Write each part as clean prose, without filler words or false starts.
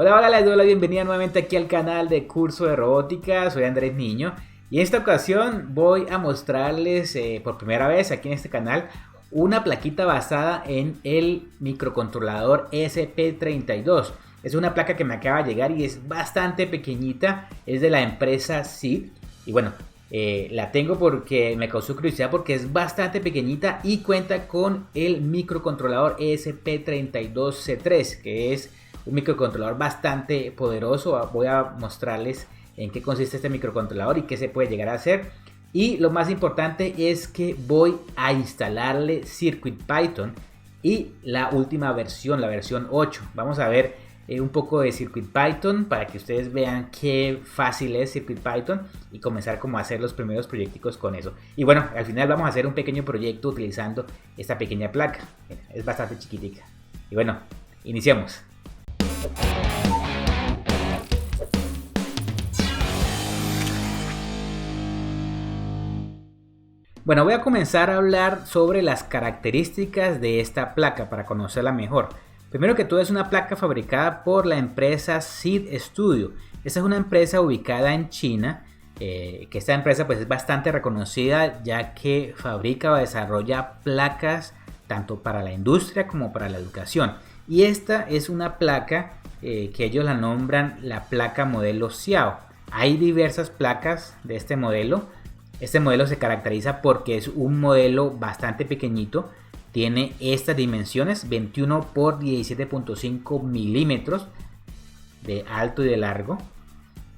Hola, hola, les doy la bienvenida nuevamente aquí al canal de Curso de Robótica. Soy Andrés Niño y en esta ocasión voy a mostrarles por primera vez aquí en este canal una plaquita basada en el microcontrolador ESP32. Es una placa que me acaba de llegar y es bastante pequeñita, es de la empresa SID y bueno, la tengo porque me causó curiosidad porque es bastante pequeñita y cuenta con el microcontrolador ESP32C3, que es un microcontrolador bastante poderoso. Voy a mostrarles en qué consiste este microcontrolador y qué se puede llegar a hacer. Y lo más importante es que voy a instalarle CircuitPython y la última versión, la versión 8. Vamos a ver un poco de CircuitPython para que ustedes vean qué fácil es CircuitPython y comenzar como a hacer los primeros proyecticos con eso. Y bueno, al final vamos a hacer un pequeño proyecto utilizando esta pequeña placa. Es bastante chiquitica. Y bueno, iniciamos. Bueno, voy a comenzar a hablar sobre las características de esta placa para conocerla mejor. Primero que todo, es una placa fabricada por la empresa SID Studio. Esta es una empresa ubicada en China, que esta empresa pues es bastante reconocida ya que fabrica o desarrolla placas tanto para la industria como para la educación. Y esta es una placa que ellos la nombran la placa modelo Xiao. Hay diversas placas de este modelo. Este modelo se caracteriza porque es un modelo bastante pequeñito. Tiene estas dimensiones, 21 por 17.5 milímetros de alto y de largo.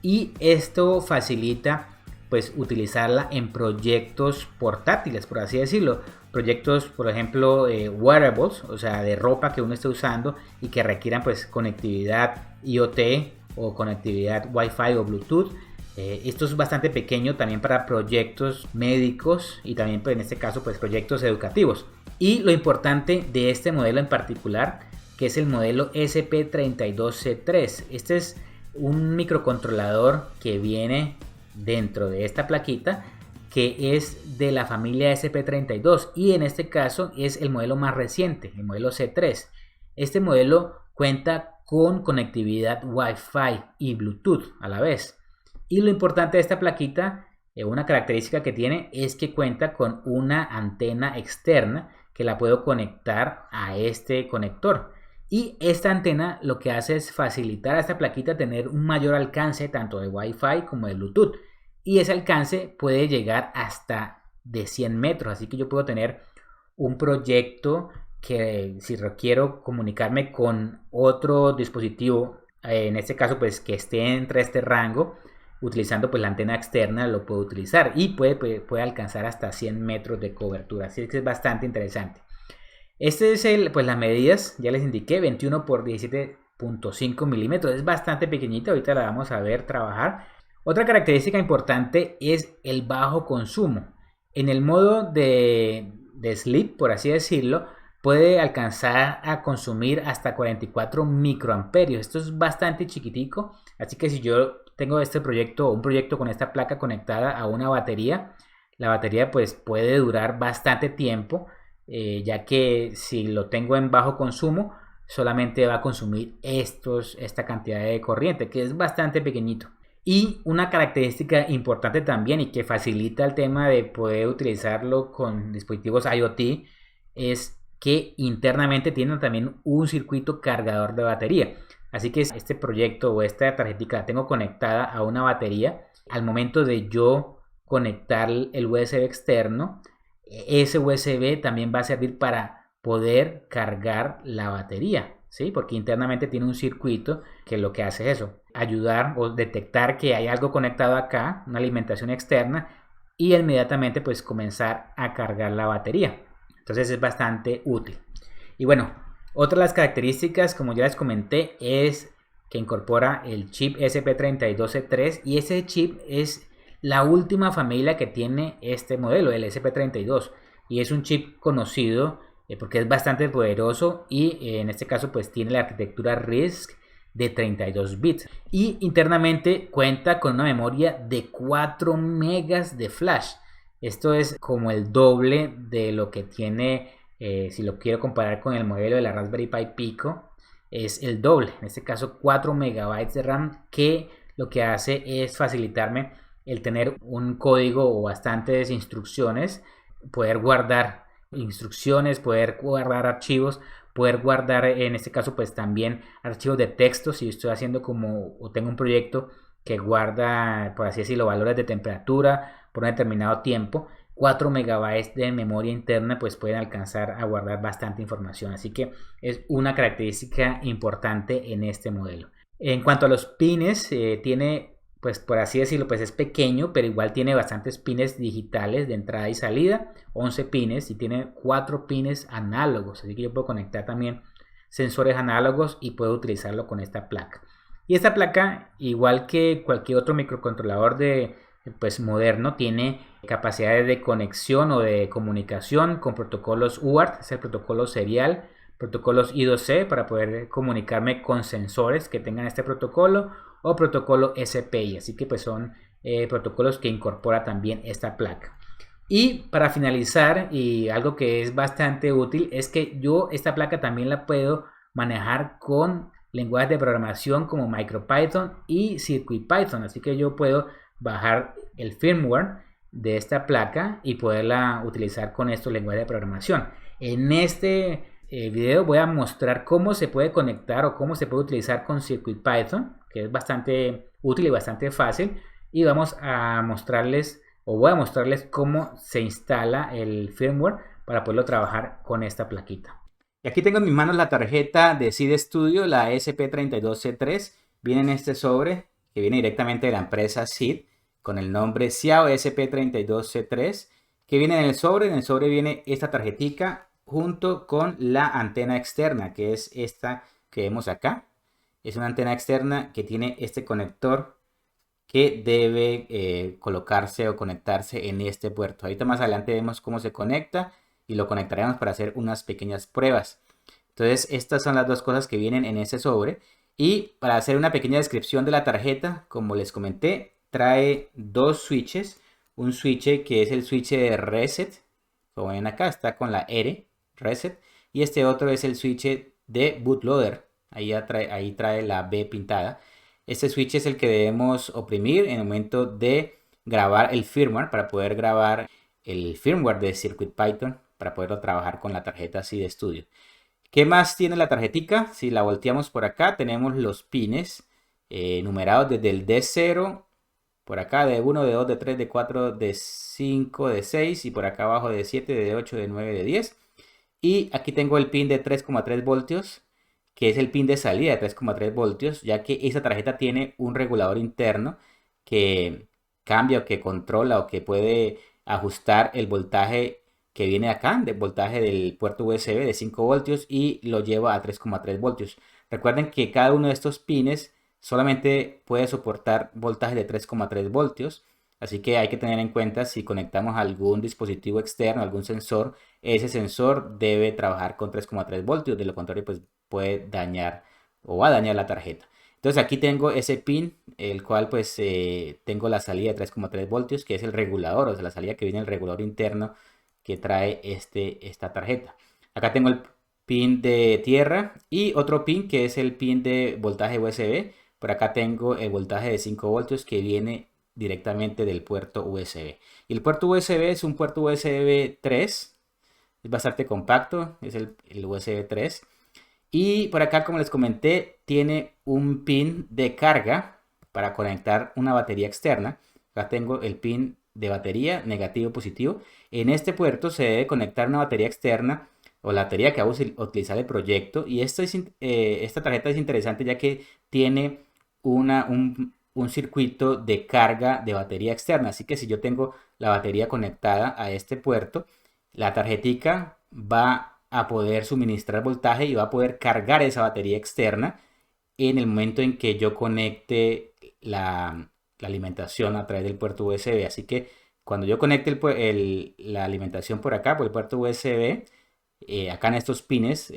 Y esto facilita pues utilizarla en proyectos portátiles, por así decirlo. Proyectos, por ejemplo, wearables, o sea, de ropa que uno esté usando y que requieran pues conectividad IoT o conectividad Wi-Fi o Bluetooth. Esto es bastante pequeño también para proyectos médicos y también pues, en este caso pues proyectos educativos. Y lo importante de este modelo en particular, que es el modelo ESP32C3. Este es un microcontrolador que viene dentro de esta plaquita, que es de la familia ESP32 y en este caso es el modelo más reciente, el modelo C3. Este modelo cuenta con conectividad Wi-Fi y Bluetooth a la vez. Y lo importante de esta plaquita, una característica que tiene, es que cuenta con una antena externa que la puedo conectar a este conector. Y esta antena lo que hace es facilitar a esta plaquita tener un mayor alcance tanto de Wi-Fi como de Bluetooth. Y ese alcance puede llegar hasta de 100 metros. Así que yo puedo tener un proyecto que si requiero comunicarme con otro dispositivo, en este caso pues que esté entre este rango, utilizando pues la antena externa lo puedo utilizar y puede alcanzar hasta 100 metros de cobertura. Así que es bastante interesante. Este es pues las medidas, ya les indiqué, 21 por 17.5 milímetros. Es bastante pequeñita, ahorita la vamos a ver trabajar. Otra característica importante es el bajo consumo. En el modo de sleep, por así decirlo, puede alcanzar a consumir hasta 44 microamperios. Esto es bastante chiquitico, así que si yo tengo este proyecto, un proyecto con esta placa conectada a una batería, la batería pues puede durar bastante tiempo, ya que si lo tengo en bajo consumo, solamente va a consumir esta cantidad de corriente, que es bastante pequeñito. Y una característica importante también y que facilita el tema de poder utilizarlo con dispositivos IoT es que internamente tienen también un circuito cargador de batería. Así que este proyecto o esta tarjetita la tengo conectada a una batería. Al momento de yo conectar el USB externo, ese USB también va a servir para poder cargar la batería, ¿sí? Porque internamente tiene un circuito que lo que hace es eso, ayudar o detectar que hay algo conectado acá, una alimentación externa, y inmediatamente pues comenzar a cargar la batería. Entonces es bastante útil. Y bueno, otra de las características, como ya les comenté, es que incorpora el chip ESP32C3 y ese chip es la última familia que tiene este modelo, el ESP32, y es un chip conocido porque es bastante poderoso y en este caso pues tiene la arquitectura RISC de 32 bits y internamente cuenta con una memoria de 4 megas de flash. Esto es como el doble de lo que tiene si lo quiero comparar con el modelo de la Raspberry Pi Pico, es el doble, en este caso 4 megabytes de RAM, que lo que hace es facilitarme el tener un código o bastantes instrucciones, poder guardar instrucciones, poder guardar archivos, poder guardar en este caso pues también archivos de texto si estoy haciendo como o tengo un proyecto que guarda, por así decirlo, valores de temperatura por un determinado tiempo. 4 megabytes de memoria interna pues pueden alcanzar a guardar bastante información, así que es una característica importante en este modelo. En cuanto a los pines, tiene, pues por así decirlo, pues es pequeño, pero igual tiene bastantes pines digitales de entrada y salida, 11 pines, y tiene 4 pines análogos, así que yo puedo conectar también sensores análogos y puedo utilizarlo con esta placa. Y esta placa, igual que cualquier otro microcontrolador de pues moderno, tiene capacidades de conexión o de comunicación con protocolos UART, es el protocolo serial, protocolos I2C para poder comunicarme con sensores que tengan este protocolo, o protocolo SPI, así que pues son protocolos que incorpora también esta placa. Y para finalizar, y algo que es bastante útil, es que yo esta placa también la puedo manejar con lenguajes de programación como MicroPython y CircuitPython, así que yo puedo bajar el firmware de esta placa y poderla utilizar con estos lenguajes de programación. En este video voy a mostrar cómo se puede conectar o cómo se puede utilizar con CircuitPython, que es bastante útil y bastante fácil, y vamos a mostrarles o voy a mostrarles cómo se instala el firmware para poderlo trabajar con esta plaquita. Y aquí tengo en mis manos la tarjeta de SID Studio, la SP32C3. Viene en este sobre que viene directamente de la empresa SID con el nombre Xiao SP32C3, que viene en el sobre. En el sobre viene esta tarjetica junto con la antena externa, que es esta que vemos acá. Es una antena externa que tiene este conector que debe colocarse o conectarse en este puerto. Ahorita más adelante vemos cómo se conecta y lo conectaremos para hacer unas pequeñas pruebas. Entonces estas son las dos cosas que vienen en ese sobre. Y para hacer una pequeña descripción de la tarjeta, como les comenté, trae dos switches. Un switch que es el switch de reset, como ven acá, está con la R, reset. Y este otro es el switch de bootloader, ahí trae la B pintada. Este switch es el que debemos oprimir en el momento de grabar el firmware, para poder grabar el firmware de CircuitPython, para poderlo trabajar con la tarjeta SID Studio. ¿Qué más tiene la tarjetica? Si la volteamos por acá, tenemos los pines numerados desde el D0, por acá de 1, de 2, de 3, de 4, de 5, de 6, y por acá abajo de 7, de 8, de 9, de 10. Y aquí tengo el pin de 3,3 voltios, que es el pin de salida de 3,3 voltios, ya que esa tarjeta tiene un regulador interno que cambia o que controla o que puede ajustar el voltaje que viene acá, del voltaje del puerto USB de 5 voltios, y lo lleva a 3,3 voltios. Recuerden que cada uno de estos pines solamente puede soportar voltaje de 3,3 voltios. Así que hay que tener en cuenta, si conectamos algún dispositivo externo, algún sensor, ese sensor debe trabajar con 3,3 voltios. De lo contrario, pues puede dañar o va a dañar la tarjeta. Entonces aquí tengo ese pin, el cual pues tengo la salida de 3,3 voltios, que es el regulador, o sea, la salida que viene el regulador interno que trae esta tarjeta. Acá tengo el pin de tierra y otro pin que es el pin de voltaje USB. Por acá tengo el voltaje de 5 voltios que viene directamente del puerto USB. Y el puerto USB es un puerto USB 3. Es bastante compacto, es el USB 3. Y por acá, como les comenté, tiene un pin de carga para conectar una batería externa. Acá tengo el pin de batería, negativo, positivo. En este puerto se debe conectar una batería externa o la batería que vamos a utilizar el proyecto. Y esta tarjeta es interesante ya que tiene un circuito de carga de batería externa. Así que si yo tengo la batería conectada a este puerto, la tarjetica va a poder suministrar voltaje y va a poder cargar esa batería externa en el momento en que yo conecte la alimentación a través del puerto USB. Así que cuando yo conecte la alimentación por acá, por el puerto USB, acá en estos pines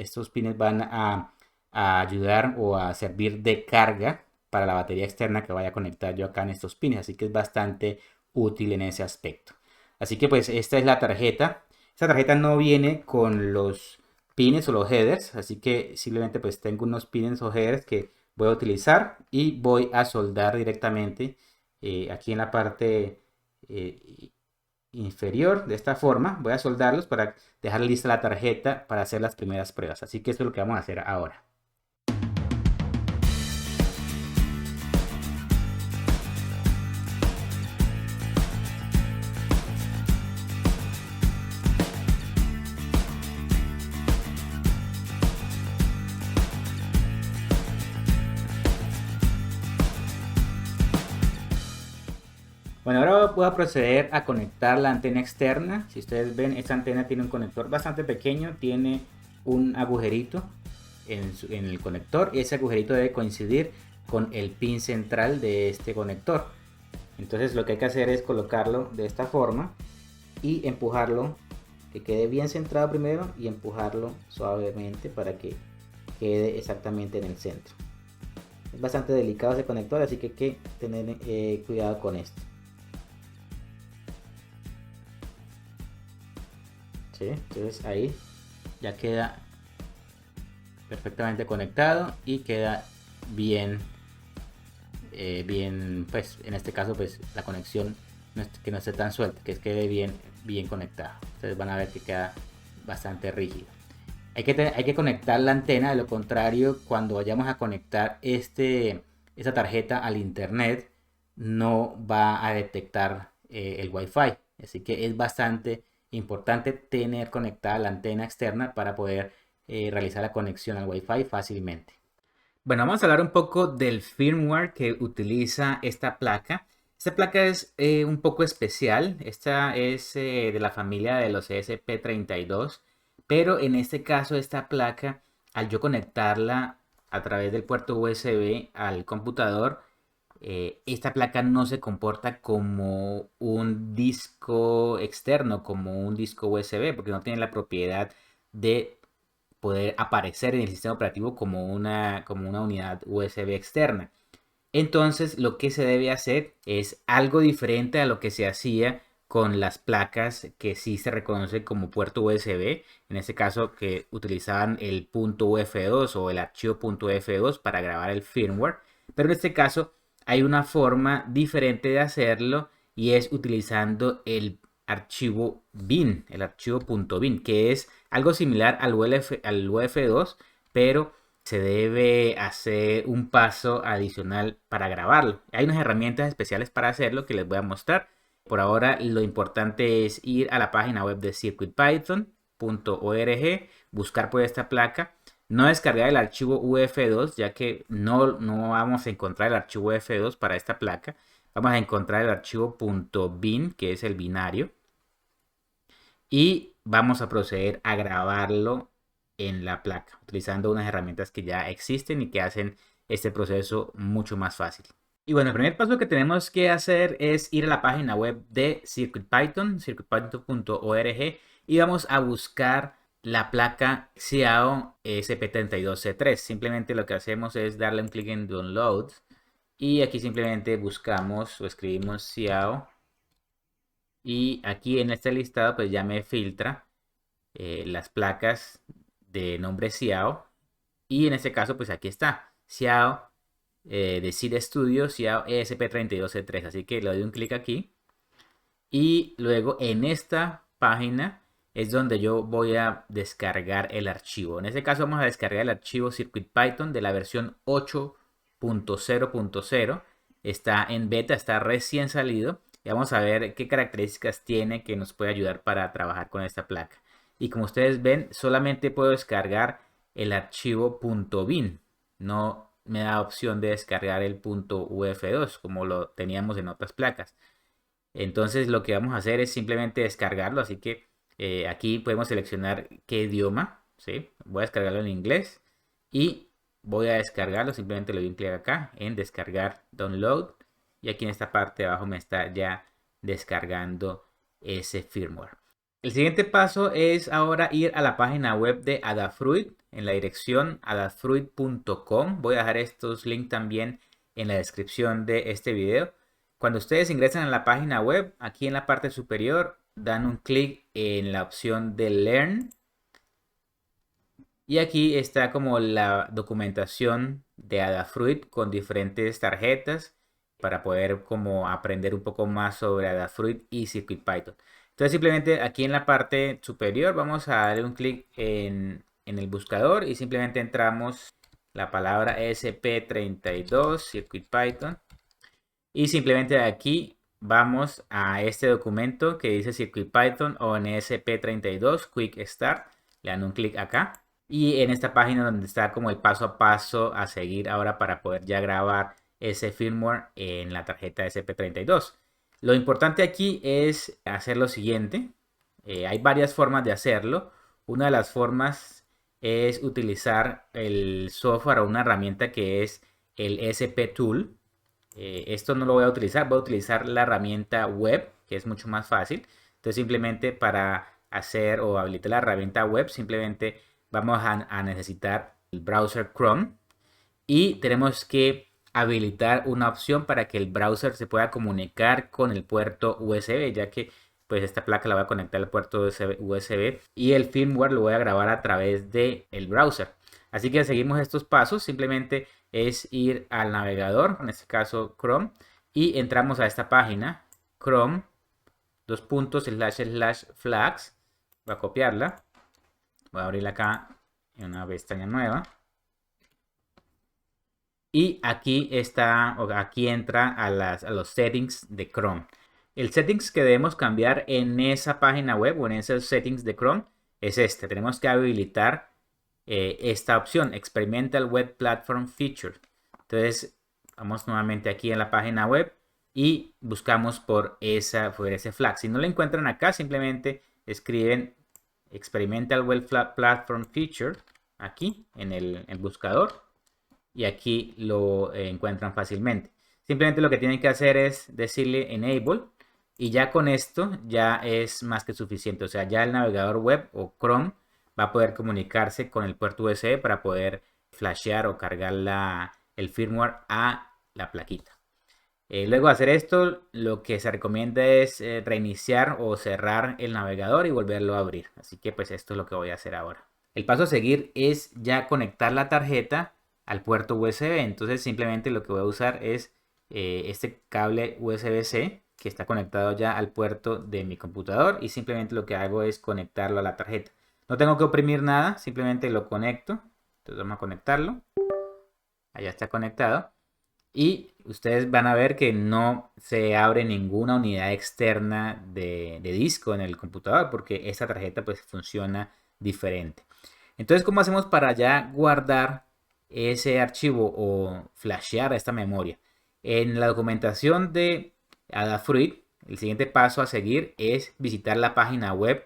van a ayudar o a servir de carga para la batería externa que vaya a conectar yo acá en estos pines. Así que es bastante útil en ese aspecto. Así que pues esta es la tarjeta. Esta tarjeta no viene con los pines o los headers, así que simplemente pues tengo unos pines o headers que voy a utilizar y voy a soldar directamente aquí en la parte inferior de esta forma. Voy a soldarlos para dejar lista la tarjeta para hacer las primeras pruebas, así que esto es lo que vamos a hacer ahora. Bueno, ahora voy a proceder a conectar la antena externa. Si ustedes ven, esta antena tiene un conector bastante pequeño, tiene un agujerito en el conector y ese agujerito debe coincidir con el pin central de este conector. Entonces lo que hay que hacer es colocarlo de esta forma y empujarlo, que quede bien centrado primero, y empujarlo suavemente para que quede exactamente en el centro. Es bastante delicado ese conector, así que hay que tener cuidado con esto. ¿Sí? Entonces ahí ya queda perfectamente conectado y queda bien, pues en este caso pues la conexión que no esté tan suelta, que quede bien conectado. Ustedes van a ver que queda bastante rígido. Hay que conectar la antena, de lo contrario cuando vayamos a conectar esta tarjeta al internet no va a detectar el Wi-Fi, así que es bastante importante tener conectada la antena externa para poder realizar la conexión al Wi-Fi fácilmente. Bueno, vamos a hablar un poco del firmware que utiliza esta placa. Esta placa es un poco especial. Esta es de la familia de los ESP32, pero en este caso esta placa, al yo conectarla a través del puerto USB al computador, esta placa no se comporta como un disco externo, como un disco USB, porque no tiene la propiedad de poder aparecer en el sistema operativo como una unidad USB externa. Entonces, lo que se debe hacer es algo diferente a lo que se hacía con las placas que sí se reconoce como puerto USB, en este caso que utilizaban el punto UF2 o el archivo .uf2 para grabar el firmware, pero en este caso hay una forma diferente de hacerlo y es utilizando el archivo bin, el archivo .bin, que es algo similar al UF2, pero se debe hacer un paso adicional para grabarlo. Hay unas herramientas especiales para hacerlo que les voy a mostrar. Por ahora lo importante es ir a la página web de circuitpython.org, buscar por esta placa, no descargar el archivo UF2, ya que no vamos a encontrar el archivo UF2 para esta placa. Vamos a encontrar el archivo .bin, que es el binario, y vamos a proceder a grabarlo en la placa, utilizando unas herramientas que ya existen y que hacen este proceso mucho más fácil. Y bueno, el primer paso que tenemos que hacer es ir a la página web de CircuitPython, circuitpython.org, y vamos a buscar la placa Xiao ESP32C3. Simplemente lo que hacemos es darle un clic en Download y aquí simplemente buscamos o escribimos Xiao, y aquí en este listado pues ya me filtra las placas de nombre Xiao, y en este caso pues aquí está Xiao de SID Studio, Xiao ESP32C3, así que le doy un clic aquí y luego en esta página es donde yo voy a descargar el archivo. En este caso vamos a descargar el archivo CircuitPython de la versión 8.0.0. Está en beta, está recién salido, y vamos a ver qué características tiene que nos puede ayudar para trabajar con esta placa. Y como ustedes ven, solamente puedo descargar el archivo .bin. No me da opción de descargar el .uf2 como lo teníamos en otras placas. Entonces lo que vamos a hacer es simplemente descargarlo. Así que aquí podemos seleccionar qué idioma. ¿Sí? Voy a descargarlo en inglés y voy a descargarlo. Simplemente le doy un clic acá en descargar download. Y aquí en esta parte de abajo me está ya descargando ese firmware. El siguiente paso es ahora ir a la página web de Adafruit en la dirección adafruit.com. Voy a dejar estos links también en la descripción de este video. Cuando ustedes ingresan a la página web, aquí en la parte superior dan un clic en la opción de Learn Y aquí está como la documentación de Adafruit con diferentes tarjetas para poder como aprender un poco más sobre Adafruit y CircuitPython. Entonces simplemente aquí en la parte superior vamos a darle un clic en el buscador y simplemente entramos la palabra ESP32 CircuitPython y simplemente de aquí vamos a este documento que dice CircuitPython o en ESP32 Quick Start. Le dan un clic acá. Y en esta página donde está como el paso a paso a seguir ahora para poder ya grabar ese firmware en la tarjeta SP32. Lo importante aquí es hacer lo siguiente. Hay varias formas de hacerlo. Una de las formas es utilizar el software o una herramienta que es el SP Tool. Esto no lo voy a utilizar, voy a utilizar la herramienta web, que es mucho más fácil. Entonces simplemente para hacer o habilitar la herramienta web, simplemente vamos a necesitar el browser Chrome y tenemos que habilitar una opción para que el browser se pueda comunicar con el puerto USB, ya que pues esta placa la voy a conectar al puerto USB y el firmware lo voy a grabar a través del browser. Así que seguimos estos pasos, simplemente es ir al navegador, en este caso Chrome, y entramos a esta página, Chrome, //flags, voy a copiarla, voy a abrirla acá en una pestaña nueva. Y aquí está, o aquí entra a los settings de Chrome. El settings que debemos cambiar en esa página web o en esos settings de Chrome es este. Tenemos que habilitar esta opción, Experimental Web Platform Feature. Entonces, vamos nuevamente aquí en la página web y buscamos por ese flag. Si no lo encuentran acá, simplemente escriben Experimental Web Platform Feature aquí en el buscador y aquí lo encuentran fácilmente. Simplemente lo que tienen que hacer es decirle Enable y ya con esto ya es más que suficiente. O sea, ya el navegador web o Chrome va a poder comunicarse con el puerto USB para poder flashear o cargar el firmware a la plaquita. Luego de hacer esto, lo que se recomienda es reiniciar o cerrar el navegador y volverlo a abrir. Así que pues esto es lo que voy a hacer ahora. El paso a seguir es ya conectar la tarjeta al puerto USB. Entonces simplemente lo que voy a usar es este cable USB-C que está conectado ya al puerto de mi computador y simplemente lo que hago es conectarlo a la tarjeta. No tengo que oprimir nada, simplemente lo conecto. Entonces vamos a conectarlo. Allá está conectado. Y ustedes van a ver que no se abre ninguna unidad externa de disco en el computador porque esta tarjeta pues funciona diferente. Entonces, ¿cómo hacemos para ya guardar ese archivo o flashear esta memoria? En la documentación de Adafruit, el siguiente paso a seguir es visitar la página web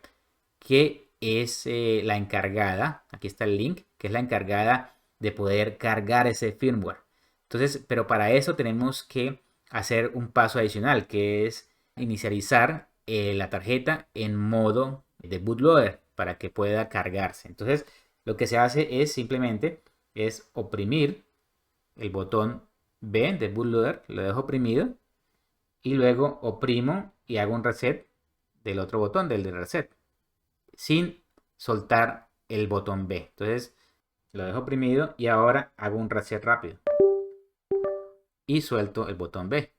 que es la encargada, aquí está el link, que es la encargada de poder cargar ese firmware. Entonces, pero para eso tenemos que hacer un paso adicional, que es inicializar la tarjeta en modo de bootloader para que pueda cargarse. Entonces, lo que se hace es simplemente es oprimir el botón B de bootloader, lo dejo oprimido y luego oprimo y hago un reset del otro botón, del de reset, sin soltar el botón B. Entonces, lo dejo oprimido y ahora hago un reset rápido y suelto el botón B.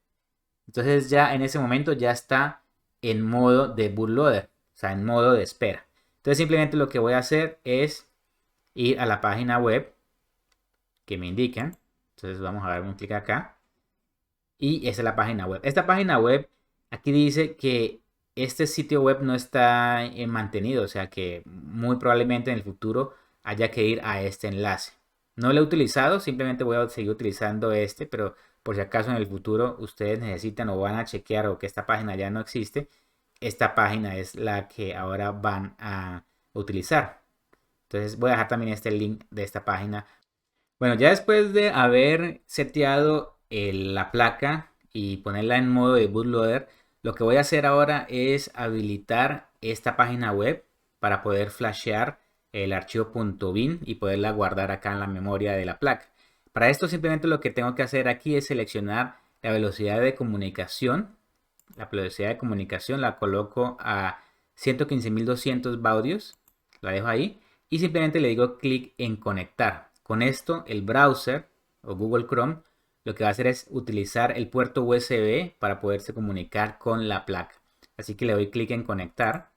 Entonces ya en ese momento ya está en modo de bootloader, o sea, en modo de espera. Entonces simplemente lo que voy a hacer es ir a la página web que me indican. Entonces vamos a dar un clic acá. Y esa es la página web. Esta página web, aquí dice que este sitio web no está mantenido, o sea que muy probablemente en el futuro haya que ir a este enlace. No lo he utilizado, simplemente voy a seguir utilizando este, pero por si acaso en el futuro ustedes necesitan o van a chequear o que esta página ya no existe, esta página es la que ahora van a utilizar. Entonces voy a dejar también este link de esta página. Bueno, ya después de haber seteado la placa y ponerla en modo de bootloader, lo que voy a hacer ahora es habilitar esta página web para poder flashear el archivo .bin y poderla guardar acá en la memoria de la placa. Para esto simplemente lo que tengo que hacer aquí es seleccionar la velocidad de comunicación. La velocidad de comunicación la coloco a 115.200 baudios. La dejo ahí. y simplemente le digo clic en conectar. Con esto el browser o Google Chrome lo que va a hacer es utilizar el puerto USB para poderse comunicar con la placa. Así que le doy clic en conectar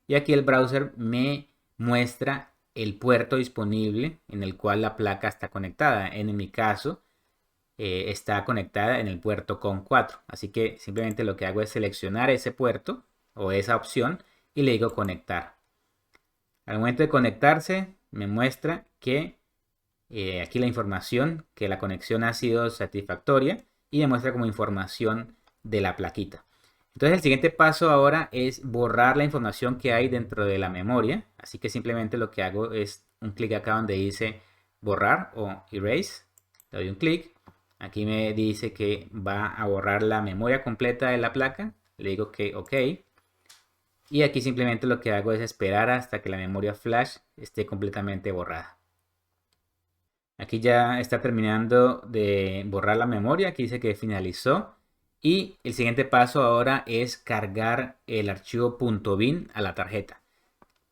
y aquí el browser me muestra el puerto disponible en el cual la placa está conectada. En mi caso está conectada en el puerto COM4. Así que simplemente lo que hago es seleccionar ese puerto o esa opción y le digo conectar. Al momento de conectarse me muestra que aquí la información que la conexión ha sido satisfactoria y me muestra como información de la plaquita. Entonces el siguiente paso ahora es borrar la información que hay dentro de la memoria. Así que simplemente lo que hago es un clic acá donde dice borrar o erase. Le doy un clic. Aquí me dice que va a borrar la memoria completa de la placa. Le digo que ok. Y aquí simplemente lo que hago es esperar hasta que la memoria flash esté completamente borrada. Aquí ya está terminando de borrar la memoria. Aquí dice que finalizó. Y el siguiente paso ahora es cargar el archivo .bin a la tarjeta.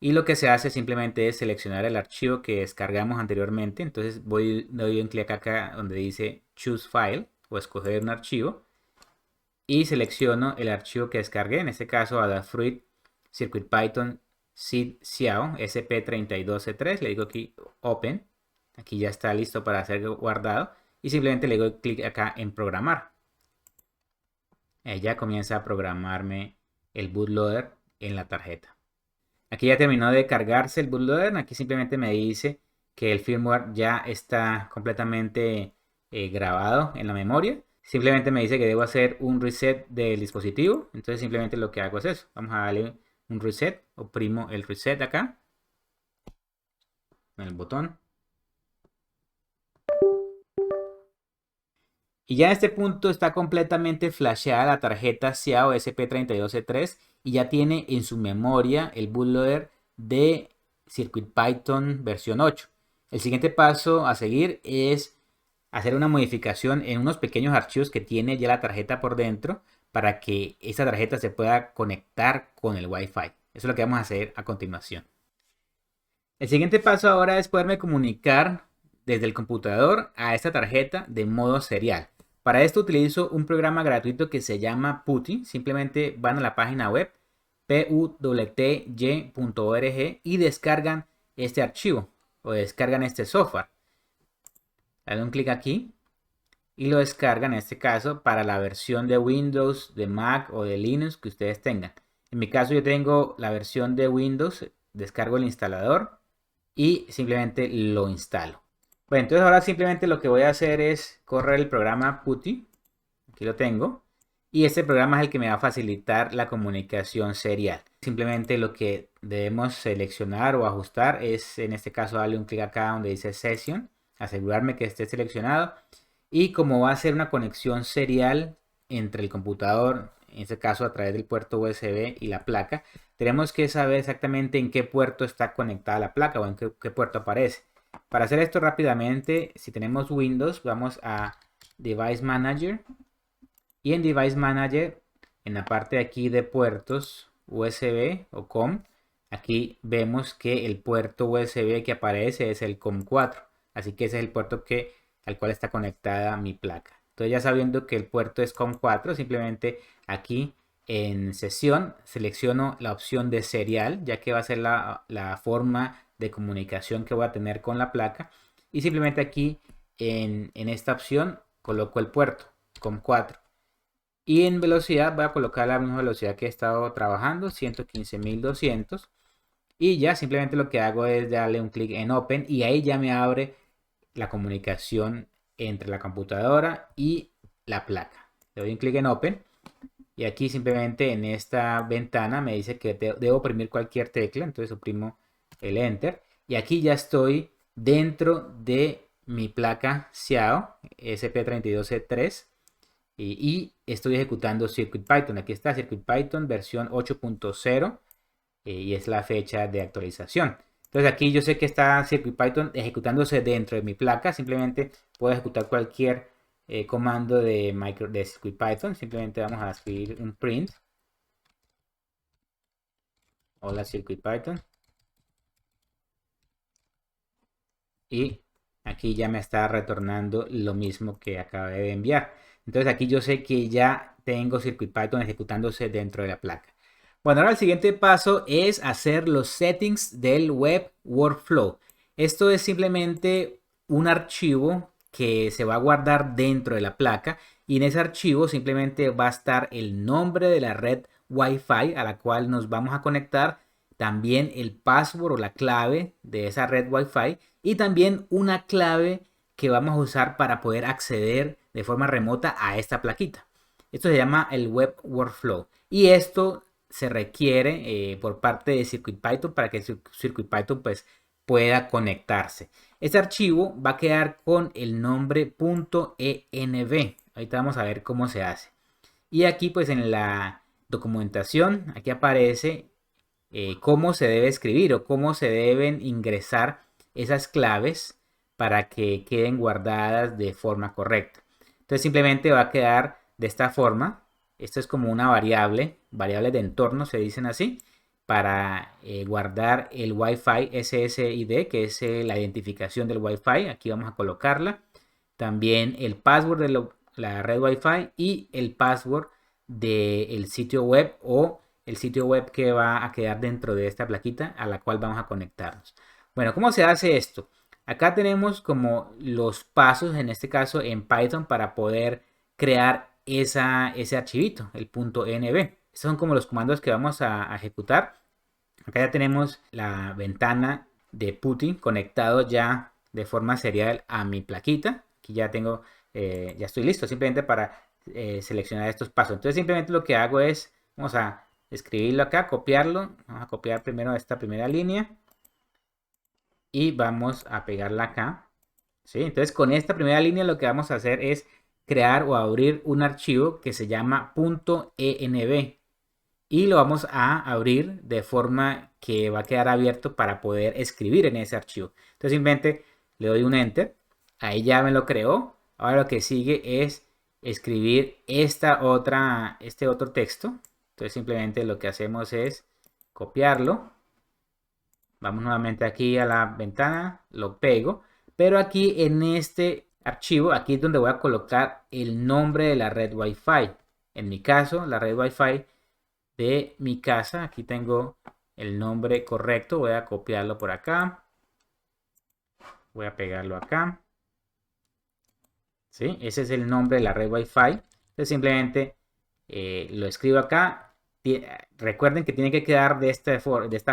Y lo que se hace simplemente es seleccionar el archivo que descargamos anteriormente. Entonces doy un clic acá donde dice Choose File o escoger un archivo. Y selecciono el archivo que descargué. En este caso Adafruit CircuitPython SID Xiao SP32C3. Le digo aquí Open. Aquí ya está listo para ser guardado. Y simplemente le doy clic acá en programar. Ya comienza a programarme el bootloader en la tarjeta. Aquí ya terminó de cargarse el bootloader. Aquí simplemente me dice que el firmware ya está completamente grabado en la memoria. Simplemente me dice que debo hacer un reset del dispositivo. Entonces simplemente lo que hago es eso. Vamos a darle un reset. Oprimo el reset acá. En el botón. Y ya en este punto está completamente flasheada la tarjeta Xiao SP32C3 y ya tiene en su memoria el bootloader de CircuitPython versión 8. El siguiente paso a seguir es hacer una modificación en unos pequeños archivos que tiene ya la tarjeta por dentro para que esa tarjeta se pueda conectar con el Wi-Fi. Eso es lo que vamos a hacer a continuación. El siguiente paso ahora es poderme comunicar desde el computador a esta tarjeta de modo serial. Para esto utilizo un programa gratuito que se llama PuTTY. Simplemente van a la página web putty.org y descargan este archivo o descargan este software. Le dan un clic aquí y lo descargan en este caso para la versión de Windows, de Mac o de Linux que ustedes tengan. En mi caso yo tengo la versión de Windows, descargo el instalador y simplemente lo instalo. Bueno, entonces ahora simplemente lo que voy a hacer es correr el programa PuTTY. Aquí lo tengo. Y este programa es el que me va a facilitar la comunicación serial. Simplemente lo que debemos seleccionar o ajustar es, en este caso, darle un clic acá donde dice Session. Asegurarme que esté seleccionado. Y como va a ser una conexión serial entre el computador, en este caso a través del puerto USB y la placa, tenemos que saber exactamente en qué puerto está conectada la placa o en qué puerto aparece. Para hacer esto rápidamente, si tenemos Windows, vamos a Device Manager. Y en Device Manager, en la parte de aquí de puertos USB o COM, aquí vemos que el puerto USB que aparece es el COM4. Así que ese es el puerto al cual está conectada mi placa. Entonces ya sabiendo que el puerto es COM4, simplemente aquí en sesión selecciono la opción de serial, ya que va a ser la forma de comunicación que voy a tener con la placa. Y simplemente aquí en esta opción coloco el puerto COM4. Y en velocidad voy a colocar la misma velocidad que he estado trabajando, 115.200. Y ya simplemente lo que hago es darle un clic en Open y ahí ya me abre la comunicación entre la computadora y la placa. Le doy un clic en Open y aquí simplemente en esta ventana me dice que debo oprimir cualquier tecla. Entonces oprimo el Enter y aquí ya estoy dentro de mi placa Xiao SP32C3. Y estoy ejecutando CircuitPython. Aquí está CircuitPython versión 8.0 y es la fecha de actualización. Entonces aquí yo sé que está CircuitPython ejecutándose dentro de mi placa. Simplemente puedo ejecutar cualquier comando de CircuitPython. Simplemente vamos a escribir un print. Hola CircuitPython. y aquí ya me está retornando lo mismo que acabé de enviar. Entonces aquí yo sé que ya tengo CircuitPython ejecutándose dentro de la placa. Bueno, ahora el siguiente paso es hacer los settings del web workflow. Esto es simplemente un archivo que se va a guardar dentro de la placa y en ese archivo simplemente va a estar el nombre de la red Wi-Fi a la cual nos vamos a conectar, también el password o la clave de esa red Wi-Fi y también una clave que vamos a usar para poder acceder de forma remota a esta plaquita. Esto se llama el web workflow y esto se requiere por parte de CircuitPython para que CircuitPython pues pueda conectarse. Este archivo va a quedar con el nombre .env. Ahorita vamos a ver cómo se hace. Y aquí pues en la documentación, aquí aparece cómo se debe escribir o cómo se deben ingresar esas claves para que queden guardadas de forma correcta. Entonces simplemente va a quedar de esta forma. Esto es como una variable de entorno, se dicen así, para guardar el Wi-Fi SSID, que es la identificación del Wi-Fi. Aquí vamos a colocarla. También el password de la red Wi-Fi y el password del sitio web o el sitio web que va a quedar dentro de esta plaquita a la cual vamos a conectarnos. Bueno, ¿cómo se hace esto? Acá tenemos como los pasos, en este caso en Python, para poder crear ese archivito, el .env. Estos son como los comandos que vamos a ejecutar. Acá ya tenemos la ventana de Putty conectado ya de forma serial a mi plaquita. Aquí ya tengo, ya estoy listo simplemente para seleccionar estos pasos. Entonces simplemente lo que hago es, vamos a escribirlo acá, copiarlo. Vamos a copiar primero esta primera línea y vamos a pegarla acá. ¿Sí? Entonces con esta primera línea lo que vamos a hacer es crear o abrir un archivo que se llama .env y lo vamos a abrir de forma que va a quedar abierto para poder escribir en ese archivo. Entonces simplemente le doy un enter, ahí ya me lo creó. Ahora lo que sigue es escribir este otro texto. Entonces simplemente lo que hacemos es copiarlo. Vamos nuevamente aquí a la ventana, lo pego, pero aquí en este archivo, aquí es donde voy a colocar el nombre de la red Wi-Fi. En mi caso, la red Wi-Fi de mi casa, aquí tengo el nombre correcto, voy a copiarlo por acá, voy a pegarlo acá. ¿Sí? Ese es el nombre de la red Wi-Fi. Entonces simplemente lo escribo acá. Recuerden que tiene que quedar de esta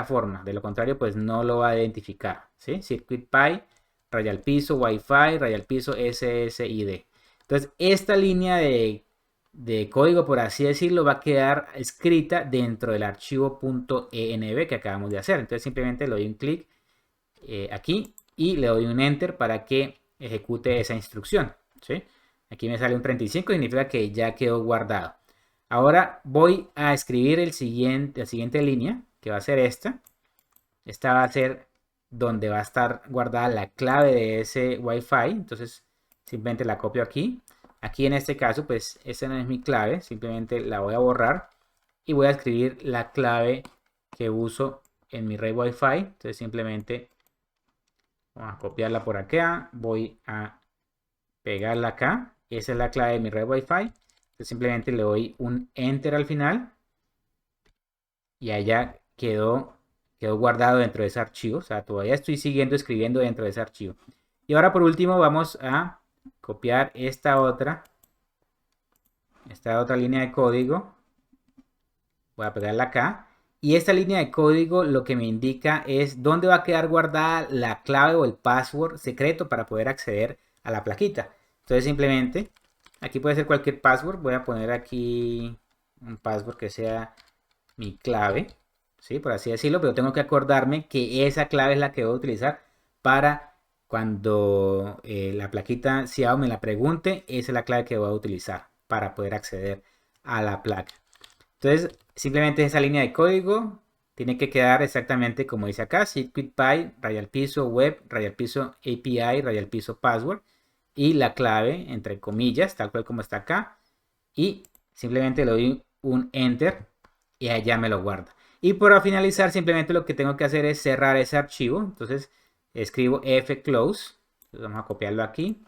forma, de lo contrario pues no lo va a identificar. ¿Sí? CircuitPy, raya al piso, Wi-Fi, raya al piso, SSID. Entonces esta línea de código, por así decirlo, va a quedar escrita dentro del archivo .env que acabamos de hacer. Entonces simplemente le doy un clic aquí y le doy un enter para que ejecute esa instrucción. ¿Sí? Aquí me sale un 35, significa que ya quedó guardado. Ahora voy a escribir la siguiente línea, que va a ser esta. Esta va a ser donde va a estar guardada la clave de ese Wi-Fi. Entonces simplemente la copio aquí. Aquí en este caso, pues esa no es mi clave. Simplemente la voy a borrar y voy a escribir la clave que uso en mi red Wi-Fi. Entonces simplemente vamos a copiarla por acá. Voy a pegarla acá. Esa es la clave de mi red Wi-Fi. Entonces simplemente le doy un enter al final. Y allá quedó guardado dentro de ese archivo. O sea, todavía estoy siguiendo escribiendo dentro de ese archivo. Y ahora por último vamos a copiar esta otra línea de código. Voy a pegarla acá. Y esta línea de código lo que me indica es dónde va a quedar guardada la clave o el password secreto para poder acceder a la plaquita. Entonces simplemente, aquí puede ser cualquier password. Voy a poner aquí un password que sea mi clave, ¿sí? Por así decirlo, pero tengo que acordarme que esa clave es la que voy a utilizar para cuando la plaquita SIAO me la pregunte, esa es la clave que voy a utilizar para poder acceder a la placa. Entonces, simplemente esa línea de código tiene que quedar exactamente como dice acá, CircuitPy, raya al piso, web, raya al piso, API, raya al piso, password, y la clave, entre comillas, tal cual como está acá, y simplemente le doy un enter, y allá me lo guarda. Y para finalizar, simplemente lo que tengo que hacer es cerrar ese archivo. Entonces, escribo fclose, vamos a copiarlo aquí,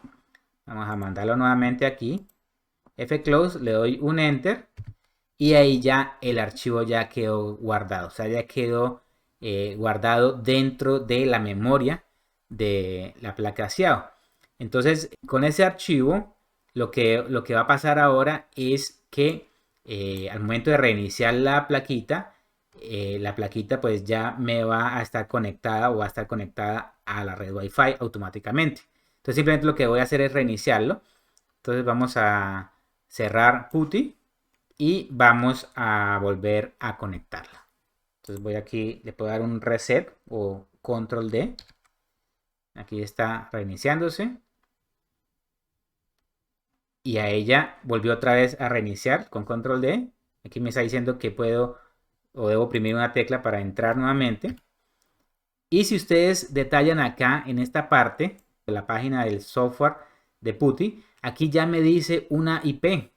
vamos a mandarlo nuevamente aquí, fclose, le doy un enter y ahí ya el archivo ya quedó guardado, o sea, ya quedó guardado dentro de la memoria de la placa SIAO. Entonces, con ese archivo, lo que va a pasar ahora es que al momento de reiniciar la plaquita pues ya me va a estar conectada o va a estar conectada a la red Wi-Fi automáticamente. Entonces, simplemente lo que voy a hacer es reiniciarlo. Entonces, vamos a cerrar PuTTY y vamos a volver a conectarla. Entonces voy aquí, le puedo dar un reset o control D. Aquí está reiniciándose. Y a ella volvió otra vez a reiniciar con control D. Aquí me está diciendo que puedo o debo oprimir una tecla para entrar nuevamente. Y si ustedes detallan acá en esta parte de la página del software de PuTTY, aquí ya me dice una IP.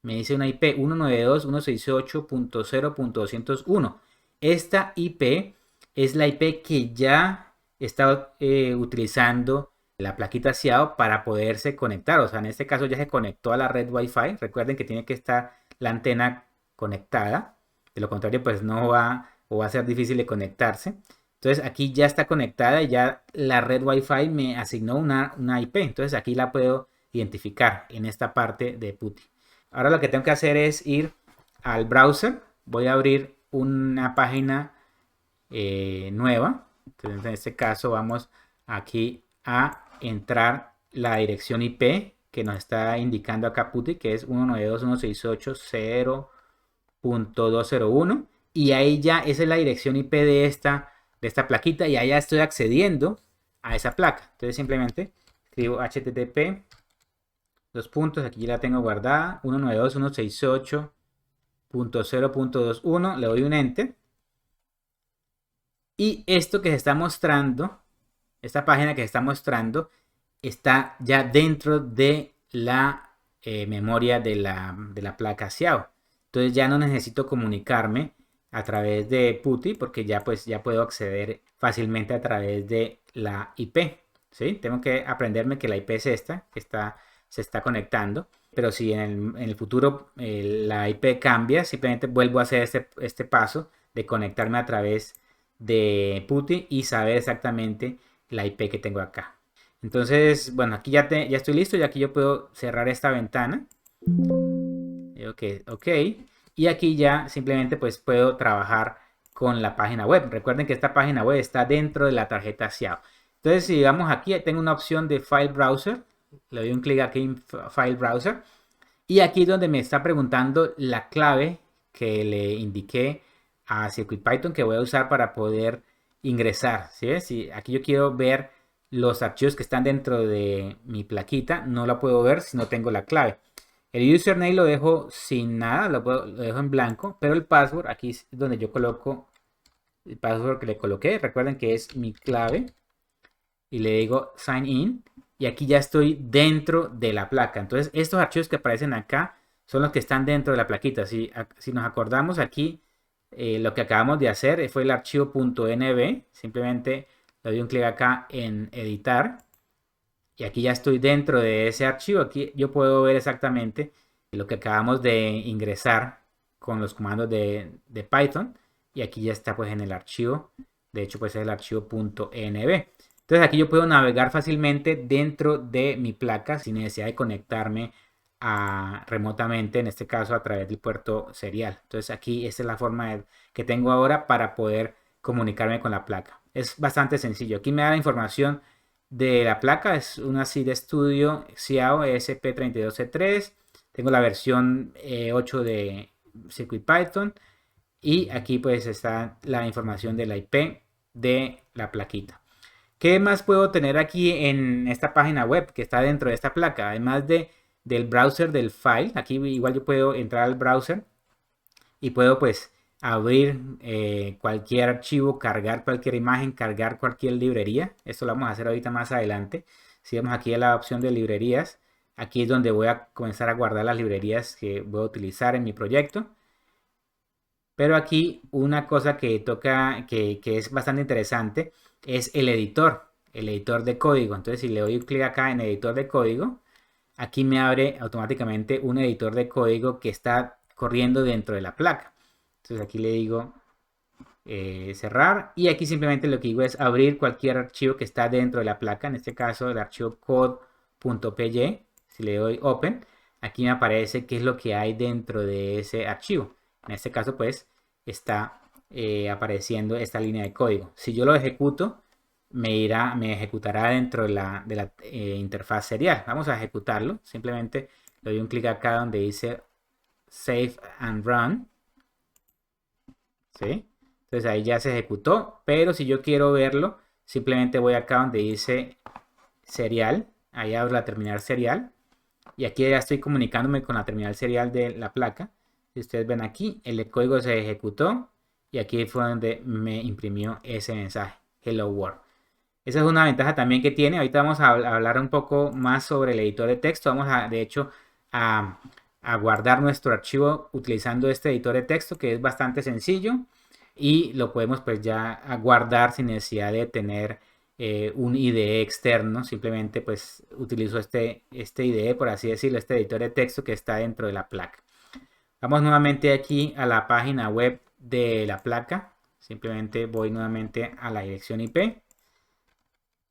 Me dice una IP 192.168.0.201. Esta IP es la IP que ya está utilizando la plaquita SIAO para poderse conectar. O sea, en este caso ya se conectó a la red Wi-Fi. Recuerden que tiene que estar la antena conectada. De lo contrario, pues no va o va a ser difícil de conectarse. Entonces aquí ya está conectada y ya la red Wi-Fi me asignó una IP. Entonces aquí la puedo identificar en esta parte de PuTTY. Ahora lo que tengo que hacer es ir al browser. Voy a abrir una página nueva. Entonces, en este caso vamos aquí a entrar la dirección IP que nos está indicando acá PuTTY, que es 192.168.0.201. Y ahí ya esa es la dirección IP de esta plaquita y allá estoy accediendo a esa placa. Entonces simplemente escribo http dos puntos, aquí ya la tengo guardada, 192.168.0.21, le doy un enter. Y esto que se está mostrando, esta página que se está mostrando, está ya dentro de la memoria de la placa SIAO. Entonces ya no necesito comunicarme a través de PuTTY porque ya pues ya puedo acceder fácilmente a través de la IP. ¿Sí? Tengo que aprenderme que la IP es esta, que se está conectando. Pero si en el futuro la IP cambia, simplemente vuelvo a hacer este paso de conectarme a través de PuTTY y saber exactamente la IP que tengo acá. Entonces, bueno, aquí ya estoy listo y aquí yo puedo cerrar esta ventana. Ok. Y aquí ya simplemente pues puedo trabajar con la página web. Recuerden que esta página web está dentro de la tarjeta SIAO. Entonces, si vamos aquí, tengo una opción de File Browser. Le doy un clic aquí en File Browser. Y aquí es donde me está preguntando la clave que le indiqué a CircuitPython que voy a usar para poder ingresar. ¿Sí? Si aquí yo quiero ver los archivos que están dentro de mi plaquita, no la puedo ver si no tengo la clave. El username lo dejo sin nada, lo dejo en blanco, pero el password, aquí es donde yo coloco el password que le coloqué. Recuerden que es mi clave. Y le digo sign in. Y aquí ya estoy dentro de la placa. Entonces, estos archivos que aparecen acá son los que están dentro de la plaquita. Si nos acordamos aquí, lo que acabamos de hacer fue el archivo .nb. Simplemente le doy un clic acá en editar. Y aquí ya estoy dentro de ese archivo. Aquí yo puedo ver exactamente lo que acabamos de ingresar con los comandos de Python. Y aquí ya está pues en el archivo. De hecho pues es el archivo .env. Entonces aquí yo puedo navegar fácilmente dentro de mi placa sin necesidad de conectarme remotamente, en este caso a través del puerto serial. Entonces aquí esta es la forma que tengo ahora para poder comunicarme con la placa. Es bastante sencillo. Aquí me da la información de la placa. Es una SID Studio SIAO ESP32C3. Tengo la versión 8 de CircuitPython. Y aquí pues está la información de la IP de la plaquita. ¿Qué más puedo tener aquí en esta página web que está dentro de esta placa? Además del browser del file, aquí igual yo puedo entrar al browser y puedo pues abrir cualquier archivo, cargar cualquier imagen, cargar cualquier librería. Esto lo vamos a hacer ahorita más adelante. Si vamos aquí a la opción de librerías, aquí es donde voy a comenzar a guardar las librerías que voy a utilizar en mi proyecto. Pero aquí una cosa que toca, que es bastante interesante, es el editor. el editor de código. Entonces si le doy un clic acá en editor de código, aquí me abre automáticamente un editor de código que está corriendo dentro de la placa. Entonces aquí le digo cerrar, y aquí simplemente lo que digo es abrir cualquier archivo que está dentro de la placa, en este caso el archivo code.py. Si le doy open, aquí me aparece qué es lo que hay dentro de ese archivo. En este caso pues está apareciendo esta línea de código. Si yo lo ejecuto, me ejecutará dentro de la interfaz serial. Vamos a ejecutarlo. Simplemente le doy un clic acá donde dice Save and Run. ¿Sí? Entonces ahí ya se ejecutó. Pero si yo quiero verlo, simplemente voy acá donde dice serial. Ahí abro la terminal serial. Y aquí ya estoy comunicándome con la terminal serial de la placa. Si ustedes ven aquí, el código se ejecutó. Y aquí fue donde me imprimió ese mensaje. Hello World. Esa es una ventaja también que tiene. Ahorita vamos a hablar un poco más sobre el editor de texto. Vamos de hecho a guardar nuestro archivo utilizando este editor de texto, que es bastante sencillo, y lo podemos pues ya guardar sin necesidad de tener un IDE externo. Simplemente pues utilizo este IDE, por así decirlo, este editor de texto que está dentro de la placa. Vamos nuevamente aquí a la página web de la placa. Simplemente voy nuevamente a la dirección IP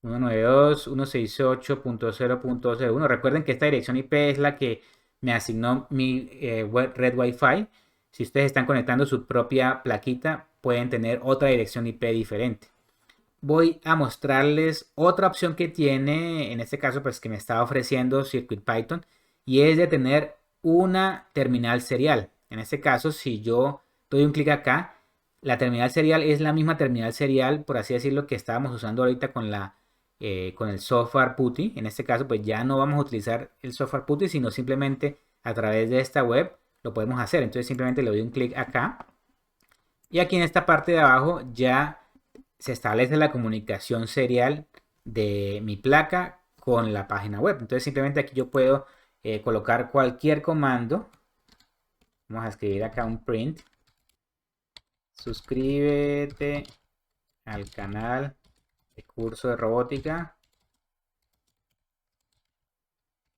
192.168.0.01. Recuerden que esta dirección IP es la que me asignó mi red Wi-Fi. Si ustedes están conectando su propia plaquita, pueden tener otra dirección IP diferente. Voy a mostrarles otra opción que tiene, en este caso pues que me está ofreciendo CircuitPython, y es de tener una terminal serial. En este caso, si yo doy un clic acá, la terminal serial es la misma terminal serial, por así decirlo, que estábamos usando ahorita con el software PuTTY. En este caso pues ya no vamos a utilizar el software PuTTY, sino simplemente a través de esta web lo podemos hacer. Entonces simplemente le doy un clic acá, y aquí en esta parte de abajo ya se establece la comunicación serial de mi placa con la página web. Entonces simplemente aquí yo puedo colocar cualquier comando. Vamos a escribir acá un print. Suscríbete al canal de curso de robótica.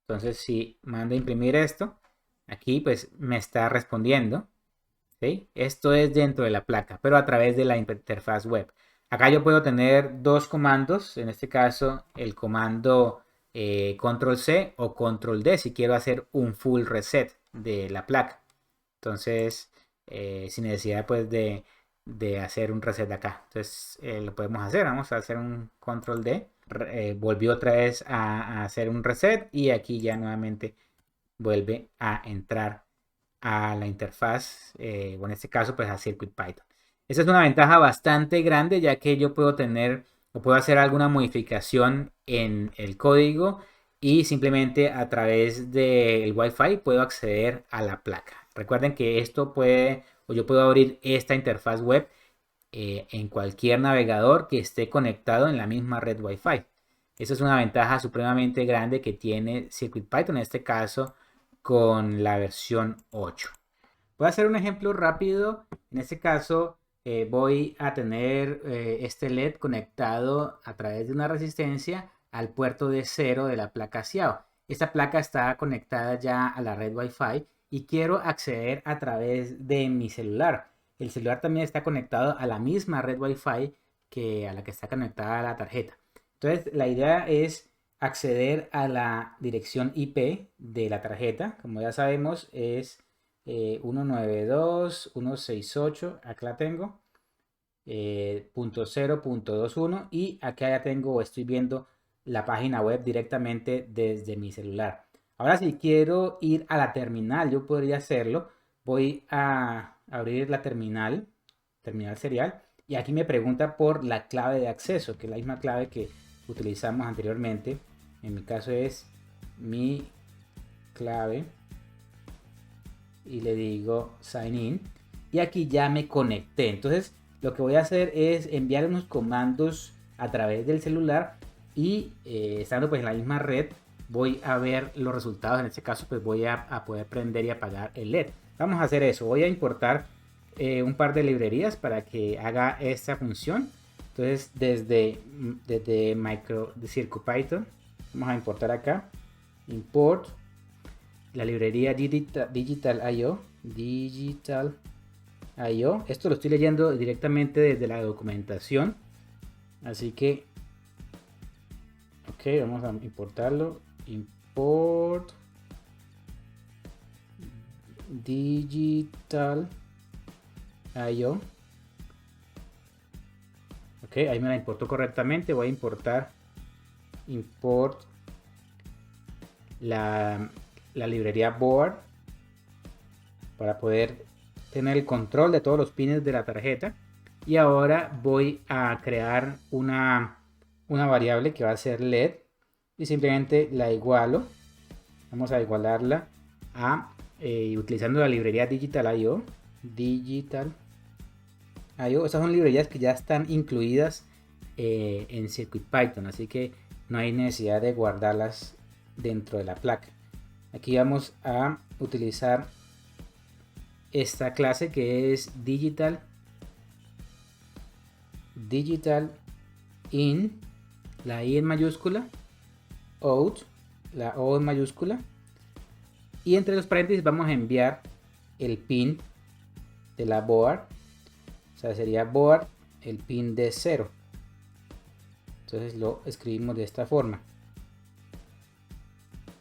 Entonces si mando a imprimir esto, aquí pues me está respondiendo. ¿Sí? Esto es dentro de la placa, pero a través de la interfaz web. Acá yo puedo tener dos comandos, en este caso el comando control C o control D si quiero hacer un full reset de la placa. Entonces, sin necesidad pues de hacer un reset acá. Entonces lo podemos hacer. Vamos a hacer un control D. Volvió otra vez a hacer un reset, y aquí ya nuevamente vuelve a entrar a la interfaz, o en este caso pues a CircuitPython. Esa es una ventaja bastante grande, ya que yo puedo tener o puedo hacer alguna modificación en el código y simplemente a través del Wi-Fi puedo acceder a la placa. Recuerden que esto puede, o yo puedo abrir esta interfaz web en cualquier navegador que esté conectado en la misma red Wi-Fi. Esa es una ventaja supremamente grande que tiene CircuitPython, en este caso con la versión 8. Voy a hacer un ejemplo rápido. En este caso voy a tener este LED conectado a través de una resistencia al puerto de 0 de la placa Xiao. Esta placa está conectada ya a la red Wi-Fi y quiero acceder a través de mi celular. El celular también está conectado a la misma red Wi-Fi a la que está conectada la tarjeta. Entonces la idea es acceder a la dirección IP de la tarjeta. Como ya sabemos es 192.168, acá la tengo, .0.21, y acá ya tengo, estoy viendo la página web directamente desde mi celular. Ahora si quiero ir a la terminal, yo podría hacerlo. Voy a abrir la terminal serial, y aquí me pregunta por la clave de acceso, que es la misma clave que utilizamos anteriormente. En mi caso es mi clave y le digo sign in, y aquí ya me conecté. Entonces lo que voy a hacer es enviar unos comandos a través del celular, y estando pues en la misma red voy a ver los resultados. En este caso pues voy a poder prender y apagar el LED. Vamos a hacer eso. Voy a importar un par de librerías para que haga esta función. Entonces desde CircuitPython vamos a importar acá, import la librería Digital.io. Esto lo estoy leyendo directamente desde la documentación, así que ok, vamos a importarlo. Import Digital.io. Ok, ahí me la importó correctamente. Voy a import la librería board para poder tener el control de todos los pines de la tarjeta. Y ahora voy a crear una variable que va a ser LED y simplemente la igualo. Vamos a igualarla a utilizando la librería Digital.io. Estas son librerías que ya están incluidas en CircuitPython, así que no hay necesidad de guardarlas dentro de la placa. Aquí vamos a utilizar esta clase que es digital in, la I en mayúscula, out, la O en mayúscula, y entre los paréntesis vamos a enviar el pin de la board, o sea, sería board el pin de 0. Entonces lo escribimos de esta forma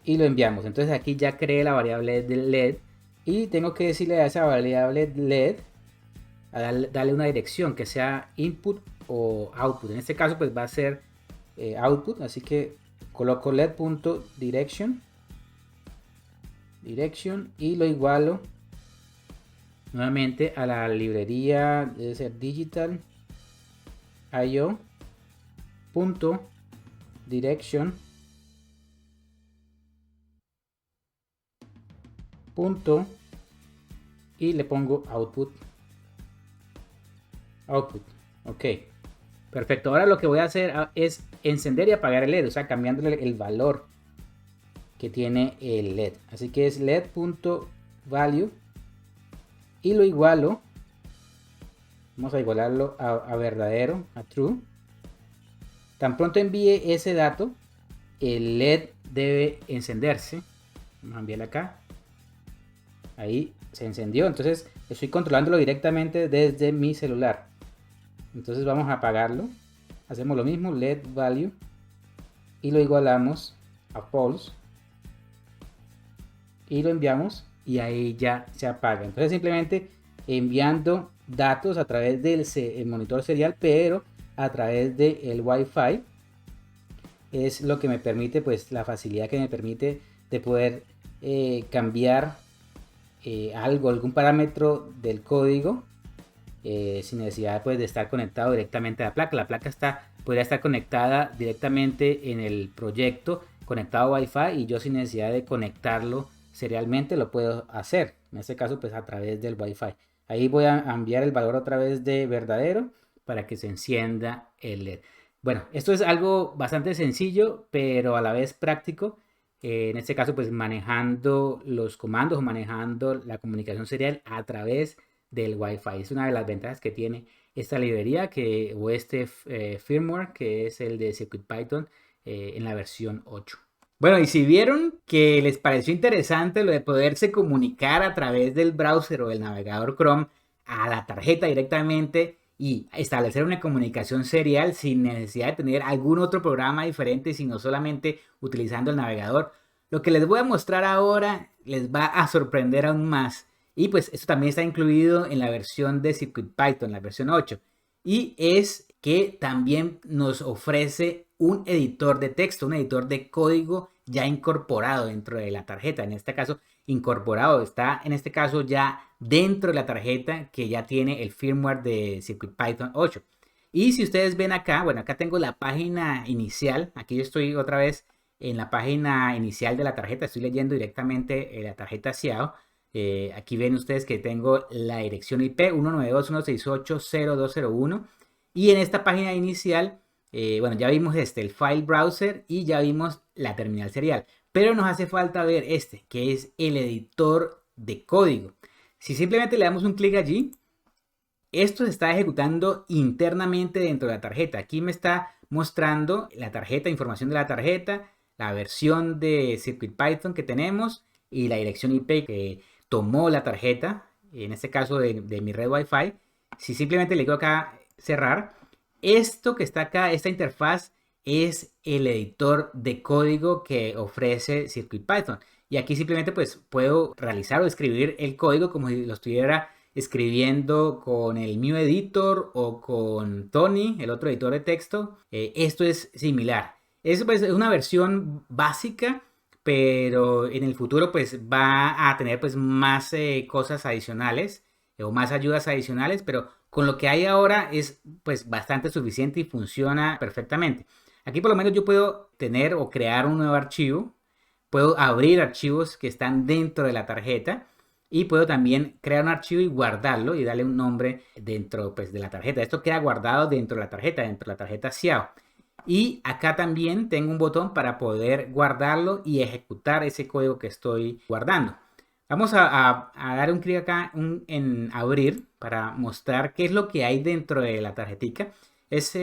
y lo enviamos. Entonces aquí ya creé la variable de LED y tengo que decirle a esa variable LED darle una dirección que sea input o output. En este caso pues va a ser output, así que coloco led.direction y lo igualo nuevamente a la librería, debe ser digital.io .direction y le pongo output. Ok, perfecto. Ahora lo que voy a hacer es encender y apagar el LED, o sea, cambiándole el valor que tiene el LED. Así que es led.value y lo igualo. Vamos a igualarlo a verdadero, a true. Tan pronto envíe ese dato, el LED debe encenderse. Vamos a enviarle acá. Ahí se encendió. Entonces estoy controlándolo directamente desde mi celular. Entonces vamos a apagarlo. Hacemos lo mismo, LED value. Y lo igualamos a false. Y lo enviamos. Y ahí ya se apaga. Entonces simplemente enviando datos a través del monitor serial, pero a través del Wi-Fi es lo que me permite, pues la facilidad que me permite de poder cambiar algún parámetro del código sin necesidad pues de estar conectado directamente a la placa. La placa podría estar conectada directamente en el proyecto, conectado a Wi-Fi, y yo sin necesidad de conectarlo serialmente lo puedo hacer. En este caso pues a través del Wi-Fi. Ahí voy a enviar el valor a través de verdadero para que se encienda el LED. Bueno, esto es algo bastante sencillo, pero a la vez práctico. En este caso, pues manejando los comandos o manejando la comunicación serial a través del Wi-Fi. Es una de las ventajas que tiene esta librería o este firmware, que es el de CircuitPython en la versión 8. Bueno, y si vieron que les pareció interesante lo de poderse comunicar a través del browser o del navegador Chrome a la tarjeta directamente y establecer una comunicación serial sin necesidad de tener algún otro programa diferente, sino solamente utilizando el navegador, lo que les voy a mostrar ahora les va a sorprender aún más. Y pues esto también está incluido en la versión de CircuitPython, la versión 8. Y es que también nos ofrece un editor de texto, un editor de código ya incorporado dentro de la tarjeta. En este caso, incorporado, está en este caso ya dentro de la tarjeta que ya tiene el firmware de CircuitPython 8. Y si ustedes ven acá, bueno, acá tengo la página inicial. Aquí yo estoy otra vez en la página inicial de la tarjeta. Estoy leyendo directamente la tarjeta SIAO. Aquí ven ustedes que tengo la dirección IP 192.168.0201 y en esta página inicial, bueno, ya vimos el file browser y ya vimos la terminal serial, pero nos hace falta ver que es el editor de código. Si simplemente le damos un clic allí, esto se está ejecutando internamente dentro de la tarjeta. Aquí me está mostrando la tarjeta, información de la tarjeta, la versión de CircuitPython que tenemos y la dirección IP que tomó la tarjeta, en este caso de mi red Wi-Fi. Si simplemente le digo acá cerrar, esto que está acá, esta interfaz, es el editor de código que ofrece CircuitPython. Y aquí simplemente pues puedo realizar o escribir el código como si lo estuviera escribiendo con el Mew Editor o con Tony, el otro editor de texto. Esto es similar. Es pues una versión básica, pero en el futuro pues va a tener pues más cosas adicionales o más ayudas adicionales, pero con lo que hay ahora es pues bastante suficiente y funciona perfectamente. Aquí por lo menos yo puedo tener o crear un nuevo archivo, puedo abrir archivos que están dentro de la tarjeta y puedo también crear un archivo y guardarlo y darle un nombre dentro pues, de la tarjeta. Esto queda guardado dentro de la tarjeta SIAO. Y acá también tengo un botón para poder guardarlo y ejecutar ese código que estoy guardando. Vamos a dar un clic acá en abrir para mostrar qué es lo que hay dentro de la tarjetica. Es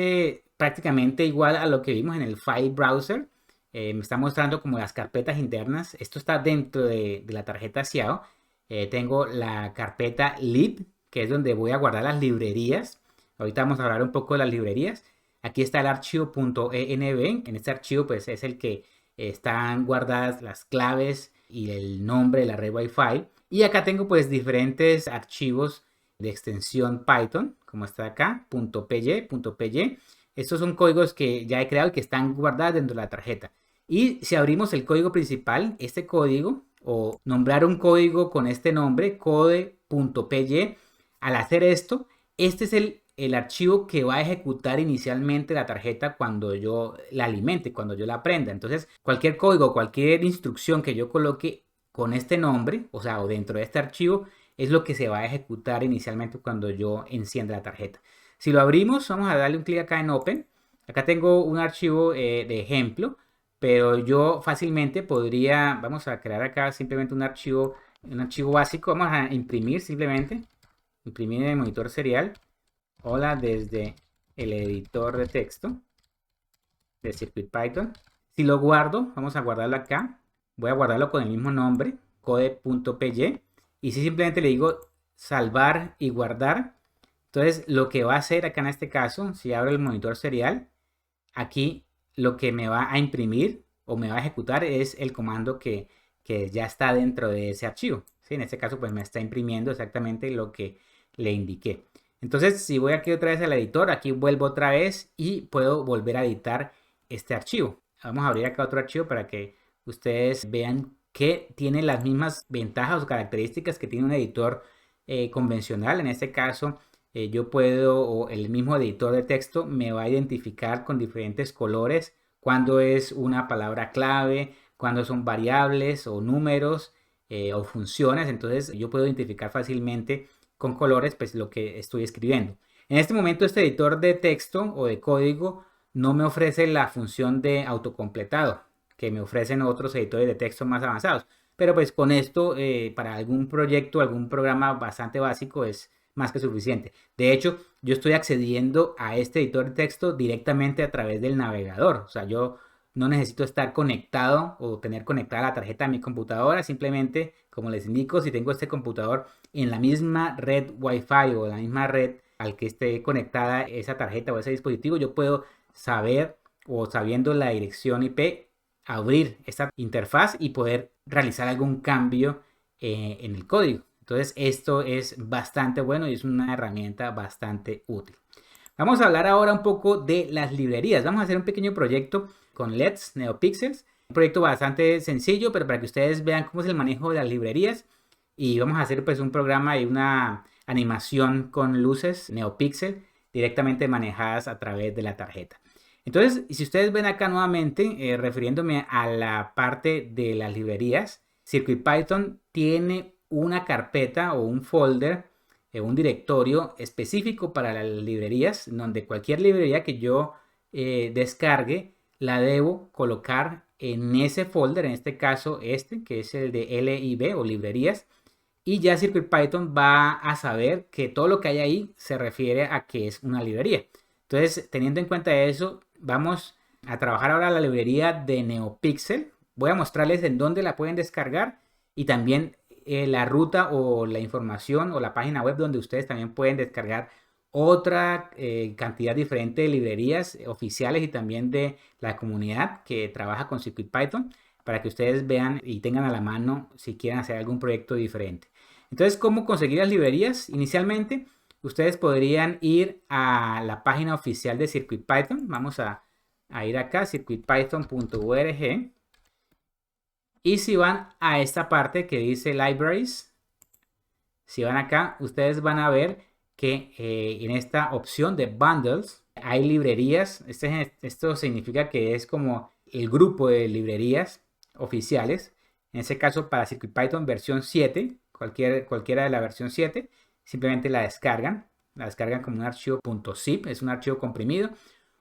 prácticamente igual a lo que vimos en el File Browser. Me está mostrando como las carpetas internas. Esto está dentro de la tarjeta SIAO. Tengo la carpeta lib, que es donde voy a guardar las librerías. Ahorita vamos a hablar un poco de las librerías. Aquí está el archivo .env. En este archivo pues es el que están guardadas las claves y el nombre de la red Wi-Fi. Y acá tengo pues diferentes archivos de extensión Python, como está acá, .py. Estos son códigos que ya he creado y que están guardados dentro de la tarjeta. Y si abrimos el código principal, este código, o nombrar un código con este nombre, code.py, al hacer esto, este es el archivo que va a ejecutar inicialmente la tarjeta cuando yo la alimente, cuando yo la prenda. Entonces, cualquier código, cualquier instrucción que yo coloque con este nombre, o sea, o dentro de este archivo, es lo que se va a ejecutar inicialmente cuando yo encienda la tarjeta. Si lo abrimos, vamos a darle un clic acá en Open. Acá tengo un archivo de ejemplo, pero yo fácilmente podría, vamos a crear acá simplemente un archivo básico. Vamos a imprimir simplemente, imprimir en el monitor serial. Hola desde el editor de texto de CircuitPython. Si lo guardo, vamos a guardarlo acá. Voy a guardarlo con el mismo nombre, code.py. Y si simplemente le digo salvar y guardar, entonces lo que va a hacer acá en este caso, si abro el monitor serial, aquí lo que me va a imprimir o me va a ejecutar es el comando que ya está dentro de ese archivo. ¿Sí? En este caso pues me está imprimiendo exactamente lo que le indiqué. Entonces si voy aquí otra vez al editor, aquí vuelvo otra vez y puedo volver a editar este archivo. Vamos a abrir acá otro archivo para que ustedes vean que tiene las mismas ventajas o características que tiene un editor convencional. En este caso yo puedo, o el mismo editor de texto me va a identificar con diferentes colores cuando es una palabra clave, cuando son variables o números o funciones. Entonces yo puedo identificar fácilmente con colores pues lo que estoy escribiendo. En este momento este editor de texto o de código no me ofrece la función de autocompletado que me ofrecen otros editores de texto más avanzados. Pero pues con esto para algún proyecto, algún programa bastante básico es más que suficiente. De hecho, yo estoy accediendo a este editor de texto directamente a través del navegador. O sea, yo no necesito estar conectado o tener conectada la tarjeta a mi computadora. Simplemente, como les indico, si tengo este computador en la misma red Wi-Fi o la misma red al que esté conectada esa tarjeta o ese dispositivo, yo puedo saber o sabiendo la dirección IP, abrir esta interfaz y poder realizar algún cambio en el código. Entonces esto es bastante bueno y es una herramienta bastante útil. Vamos a hablar ahora un poco de las librerías. Vamos a hacer un pequeño proyecto con LEDs, NeoPixels. Un proyecto bastante sencillo, pero para que ustedes vean cómo es el manejo de las librerías. Y vamos a hacer pues un programa y una animación con luces NeoPixel directamente manejadas a través de la tarjeta. Entonces, si ustedes ven acá nuevamente, refiriéndome a la parte de las librerías, CircuitPython tiene una carpeta o un folder, un directorio específico para las librerías, donde cualquier librería que yo descargue, la debo colocar en ese folder, en este caso que es el de LIB o librerías, y ya CircuitPython va a saber que todo lo que hay ahí se refiere a que es una librería. Entonces, teniendo en cuenta eso, vamos a trabajar ahora la librería de NeoPixel. Voy a mostrarles en dónde la pueden descargar y también la ruta o la información o la página web donde ustedes también pueden descargar otra cantidad diferente de librerías oficiales y también de la comunidad que trabaja con CircuitPython, para que ustedes vean y tengan a la mano si quieren hacer algún proyecto diferente. Entonces, ¿cómo conseguir las librerías? Inicialmente, ustedes podrían ir a la página oficial de CircuitPython. Vamos a ir acá, circuitpython.org. Y si van a esta parte que dice Libraries, si van acá, ustedes van a ver que en esta opción de Bundles hay librerías. Esto significa que es como el grupo de librerías oficiales. En ese caso, para CircuitPython versión 7, cualquiera de la versión 7, simplemente la descargan como un archivo .zip, es un archivo comprimido.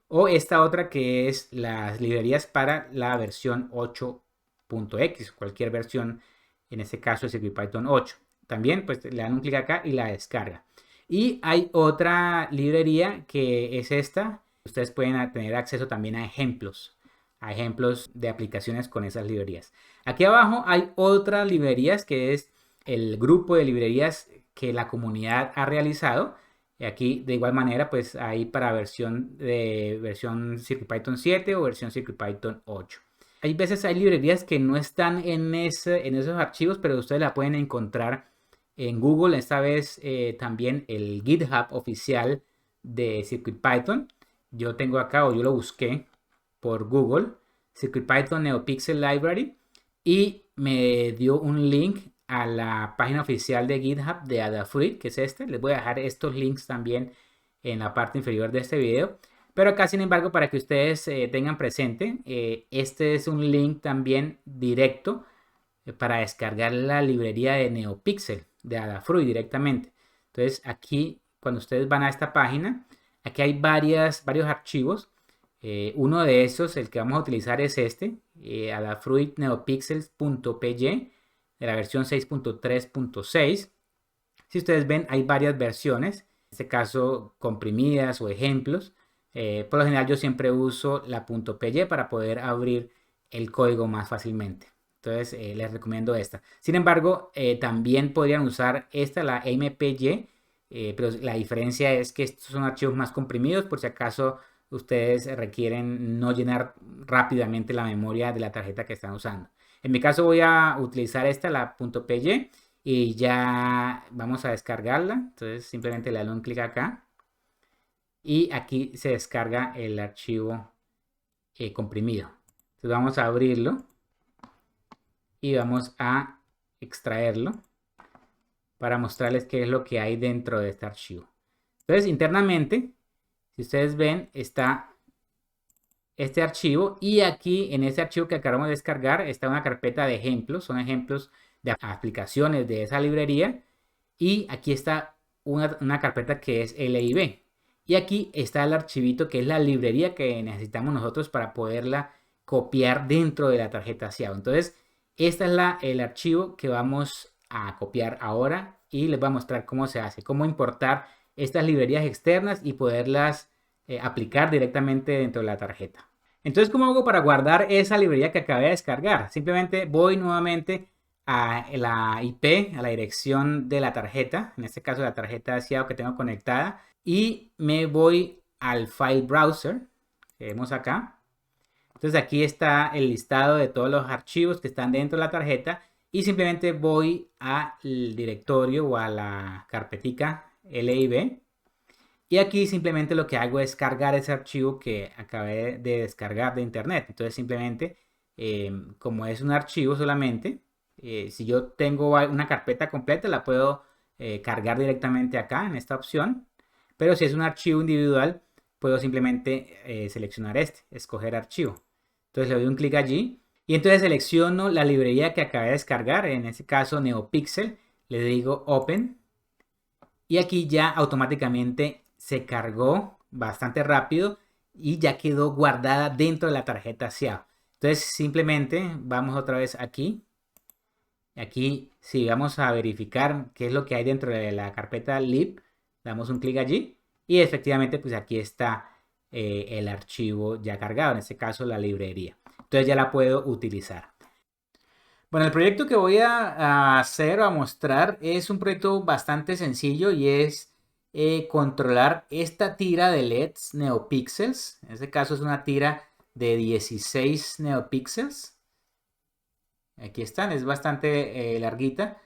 O esta otra que es las librerías para la versión 8.x, cualquier versión, en este caso es CircuitPython 8. También pues le dan un clic acá y la descarga. Y hay otra librería que es esta. Ustedes pueden tener acceso también a ejemplos de aplicaciones con esas librerías. Aquí abajo hay otras librerías que es el grupo de librerías que la comunidad ha realizado. Y aquí de igual manera pues hay para versión CircuitPython 7 o versión CircuitPython 8. Hay veces hay librerías que no están en esos archivos, pero ustedes la pueden encontrar en Google. Esta vez también el GitHub oficial de CircuitPython. Yo tengo acá, o yo lo busqué por Google, CircuitPython NeoPixel Library, y me dio un link a la página oficial de GitHub de Adafruit, que es este. Les voy a dejar estos links también en la parte inferior de este video. Pero acá, sin embargo, para que ustedes tengan presente, este es un link también directo para descargar la librería de NeoPixel de Adafruit directamente. Entonces aquí, cuando ustedes van a esta página, aquí hay varios archivos. Uno de esos, el que vamos a utilizar es este, Adafruit neopixels.py, de la versión 6.3.6. Si ustedes ven, hay varias versiones, en este caso comprimidas o ejemplos. Por lo general yo siempre uso la .py para poder abrir el código más fácilmente. Entonces les recomiendo esta. Sin embargo, también podrían usar esta, la MPY, pero la diferencia es que estos son archivos más comprimidos por si acaso ustedes requieren no llenar rápidamente la memoria de la tarjeta que están usando. En mi caso voy a utilizar esta, la .py, y ya vamos a descargarla. Entonces simplemente le doy un clic acá y aquí se descarga el archivo comprimido. Entonces vamos a abrirlo y vamos a extraerlo para mostrarles qué es lo que hay dentro de este archivo. Entonces internamente, si ustedes ven, está este archivo, y aquí en este archivo que acabamos de descargar está una carpeta de ejemplos. Son ejemplos de aplicaciones de esa librería, y aquí está una carpeta que es LIB, y aquí está el archivito que es la librería que necesitamos nosotros para poderla copiar dentro de la tarjeta SIAO. Entonces este es el archivo que vamos a copiar ahora, y les voy a mostrar cómo se hace, cómo importar estas librerías externas y poderlas aplicar directamente dentro de la tarjeta. Entonces, ¿cómo hago para guardar esa librería que acabé de descargar? Simplemente voy nuevamente a la IP, a la dirección de la tarjeta, en este caso la tarjeta SIAO que tengo conectada, y me voy al File Browser que vemos acá. Entonces aquí está el listado de todos los archivos que están dentro de la tarjeta, y simplemente voy al directorio o a la carpetica LIB. Y aquí simplemente lo que hago es cargar ese archivo que acabé de descargar de internet. Entonces simplemente, como es un archivo solamente, si yo tengo una carpeta completa, la puedo cargar directamente acá en esta opción. Pero si es un archivo individual, puedo simplemente seleccionar escoger archivo. Entonces le doy un clic allí y entonces selecciono la librería que acabé de descargar, en este caso NeoPixel. Le digo Open. Y aquí ya automáticamente se cargó bastante rápido y ya quedó guardada dentro de la tarjeta SIAO. Entonces simplemente vamos otra vez aquí Aquí, si vamos a verificar qué es lo que hay dentro de la carpeta lib, damos un clic allí y efectivamente pues aquí está el archivo ya cargado, en este caso la librería. Entonces ya la puedo utilizar. Bueno, el proyecto que voy a hacer o a mostrar es un proyecto bastante sencillo y es controlar esta tira de LEDs NeoPixels. En este caso es una tira de 16 NeoPixels. Aquí están, es bastante larguita.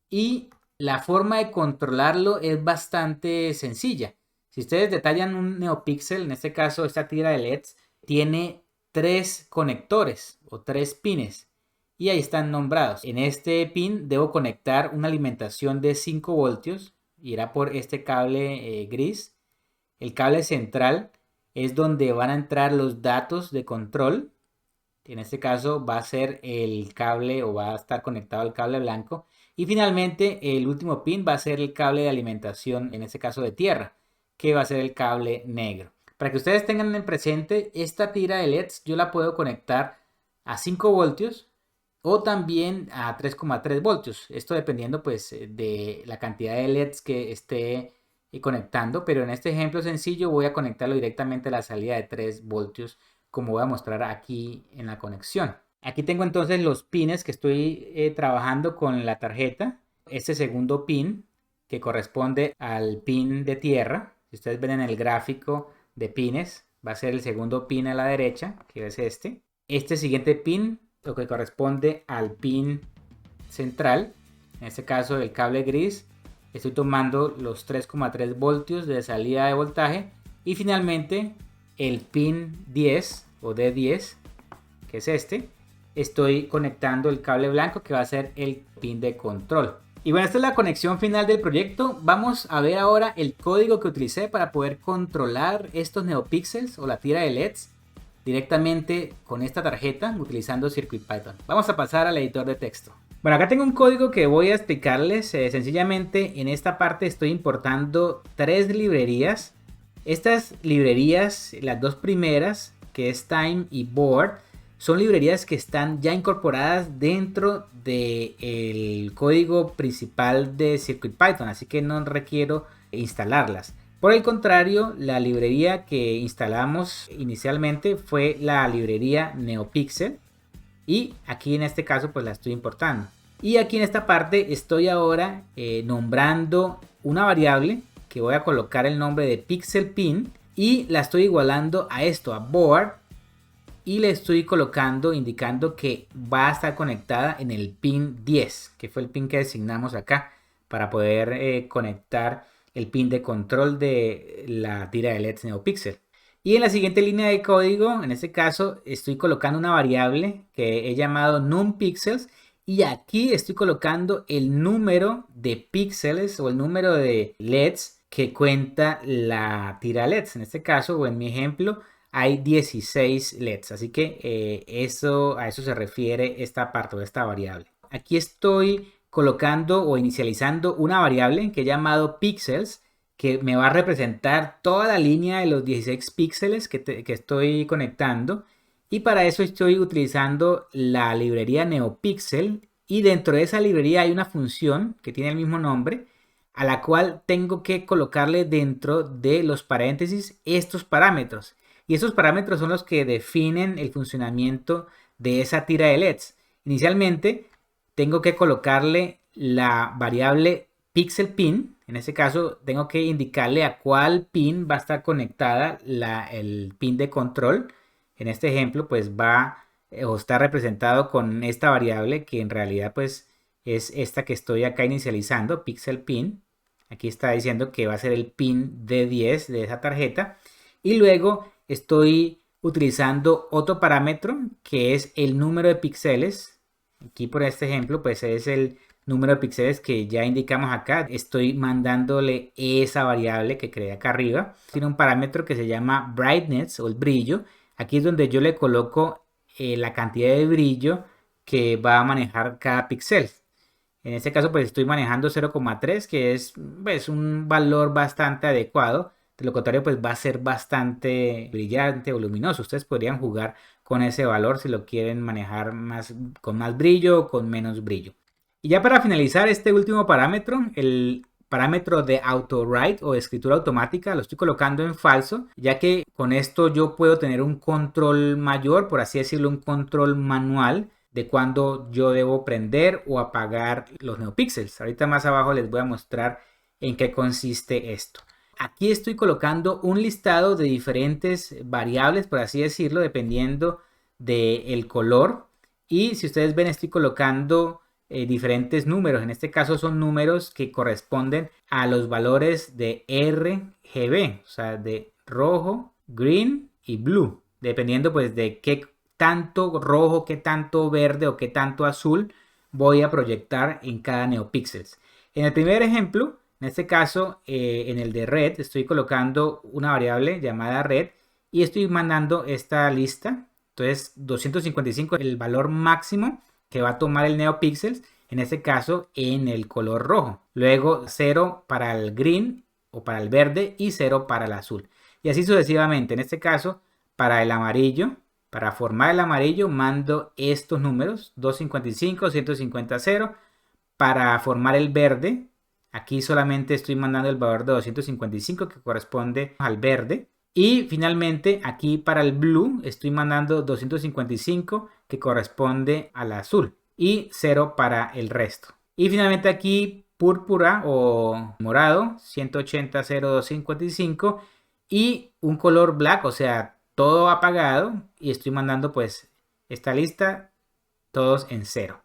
Y la forma de controlarlo es bastante sencilla. Si ustedes detallan un NeoPixel, en este caso esta tira de LEDs, tiene 3 conectores o 3 pines. Y ahí están nombrados. En este pin debo conectar una alimentación de 5 voltios. Irá por este cable gris. El cable central es donde van a entrar los datos de control. En este caso va a ser el cable o va a estar conectado al cable blanco. Y finalmente el último pin va a ser el cable de alimentación, en este caso de tierra, que va a ser el cable negro. Para que ustedes tengan en presente, esta tira de LEDs yo la puedo conectar a 5 voltios o también a 3,3 voltios. Esto dependiendo pues de la cantidad de LEDs que esté conectando. Pero en este ejemplo sencillo voy a conectarlo directamente a la salida de 3 voltios, como voy a mostrar aquí en la conexión. Aquí tengo entonces los pines que estoy trabajando con la tarjeta. Este segundo pin que corresponde al pin de tierra. Si ustedes ven en el gráfico de pines, va a ser el segundo pin a la derecha, que es este. Este siguiente pin, lo que corresponde al pin central, en este caso el cable gris. Estoy tomando los 3,3 voltios de salida de voltaje. Y finalmente el pin 10 o D10, que es este, estoy conectando el cable blanco que va a ser el pin de control. Y bueno, esta es la conexión final del proyecto. Vamos a ver ahora el código que utilicé para poder controlar estos NeoPixels o la tira de LEDs directamente con esta tarjeta utilizando CircuitPython. Vamos a pasar al editor de texto. Bueno, acá tengo un código que voy a explicarles. Sencillamente en esta parte estoy importando 3 librerías. Estas librerías, las dos primeras, que es Time y Board, son librerías que están ya incorporadas dentro del código principal de CircuitPython, así que no requiero instalarlas. Por el contrario, la librería que instalamos inicialmente fue la librería NeoPixel y aquí en este caso pues la estoy importando. Y aquí en esta parte estoy ahora nombrando una variable que voy a colocar el nombre de pixel pin y la estoy igualando a esto, a board, y le estoy colocando, indicando que va a estar conectada en el pin 10, que fue el pin que designamos acá para poder conectar el pin de control de la tira de LEDs NeoPixel. Y en la siguiente línea de código, en este caso, estoy colocando una variable que he llamado numPixels. Y aquí estoy colocando el número de píxeles o el número de LEDs que cuenta la tira LEDs. En este caso o en mi ejemplo hay 16 LEDs. Así que a eso se refiere esta parte o esta variable. Aquí estoy colocando o inicializando una variable que he llamado píxeles, que me va a representar toda la línea de los 16 píxeles que estoy conectando. Y para eso estoy utilizando la librería NeoPixel y dentro de esa librería hay una función que tiene el mismo nombre a la cual tengo que colocarle dentro de los paréntesis estos parámetros. Y estos parámetros son los que definen el funcionamiento de esa tira de LEDs. Inicialmente tengo que colocarle la variable pixel pin. En este caso tengo que indicarle a cuál pin va a estar conectada el pin de control. En este ejemplo pues va o está representado con esta variable que en realidad pues es esta que estoy acá inicializando, pixel pin. Aquí está diciendo que va a ser el pin D10 de esa tarjeta. Y luego estoy utilizando otro parámetro que es el número de píxeles. Aquí por este ejemplo pues es el número de píxeles que ya indicamos acá. Estoy mandándole esa variable que creé acá arriba. Tiene un parámetro que se llama brightness o el brillo. Aquí es donde yo le coloco la cantidad de brillo que va a manejar cada píxel. En este caso pues estoy manejando 0,3, que es pues, un valor bastante adecuado. De lo contrario pues va a ser bastante brillante o luminoso. Ustedes podrían jugar con ese valor si lo quieren manejar con más brillo o con menos brillo. Y ya para finalizar este último parámetro, el parámetro de auto-write o de escritura automática, lo estoy colocando en falso, ya que con esto yo puedo tener un control mayor, por así decirlo, un control manual de cuando yo debo prender o apagar los NeoPixels. Ahorita más abajo les voy a mostrar en qué consiste esto. Aquí estoy colocando un listado de diferentes variables, por así decirlo, dependiendo del color. Y si ustedes ven, estoy colocando diferentes números. En este caso son números que corresponden a los valores de RGB, o sea, de rojo, green y blue, dependiendo pues de qué tanto rojo, qué tanto verde o qué tanto azul voy a proyectar en cada NeoPixels. En el primer ejemplo, en este caso, en el de red, estoy colocando una variable llamada red y estoy mandando esta lista. Entonces, 255 es el valor máximo que va a tomar el NeoPixels, en este caso en el color rojo. Luego 0 para el green o para el verde y 0 para el azul. Y así sucesivamente. En este caso, para el amarillo, para formar el amarillo, mando estos números, 255, 150, 0. Para formar el verde, aquí solamente estoy mandando el valor de 255 que corresponde al verde. Y finalmente aquí para el blue estoy mandando 255 que corresponde al azul y 0 para el resto. Y finalmente aquí púrpura o morado 180 0255 y un color black, o sea, todo apagado, y estoy mandando pues esta lista todos en 0.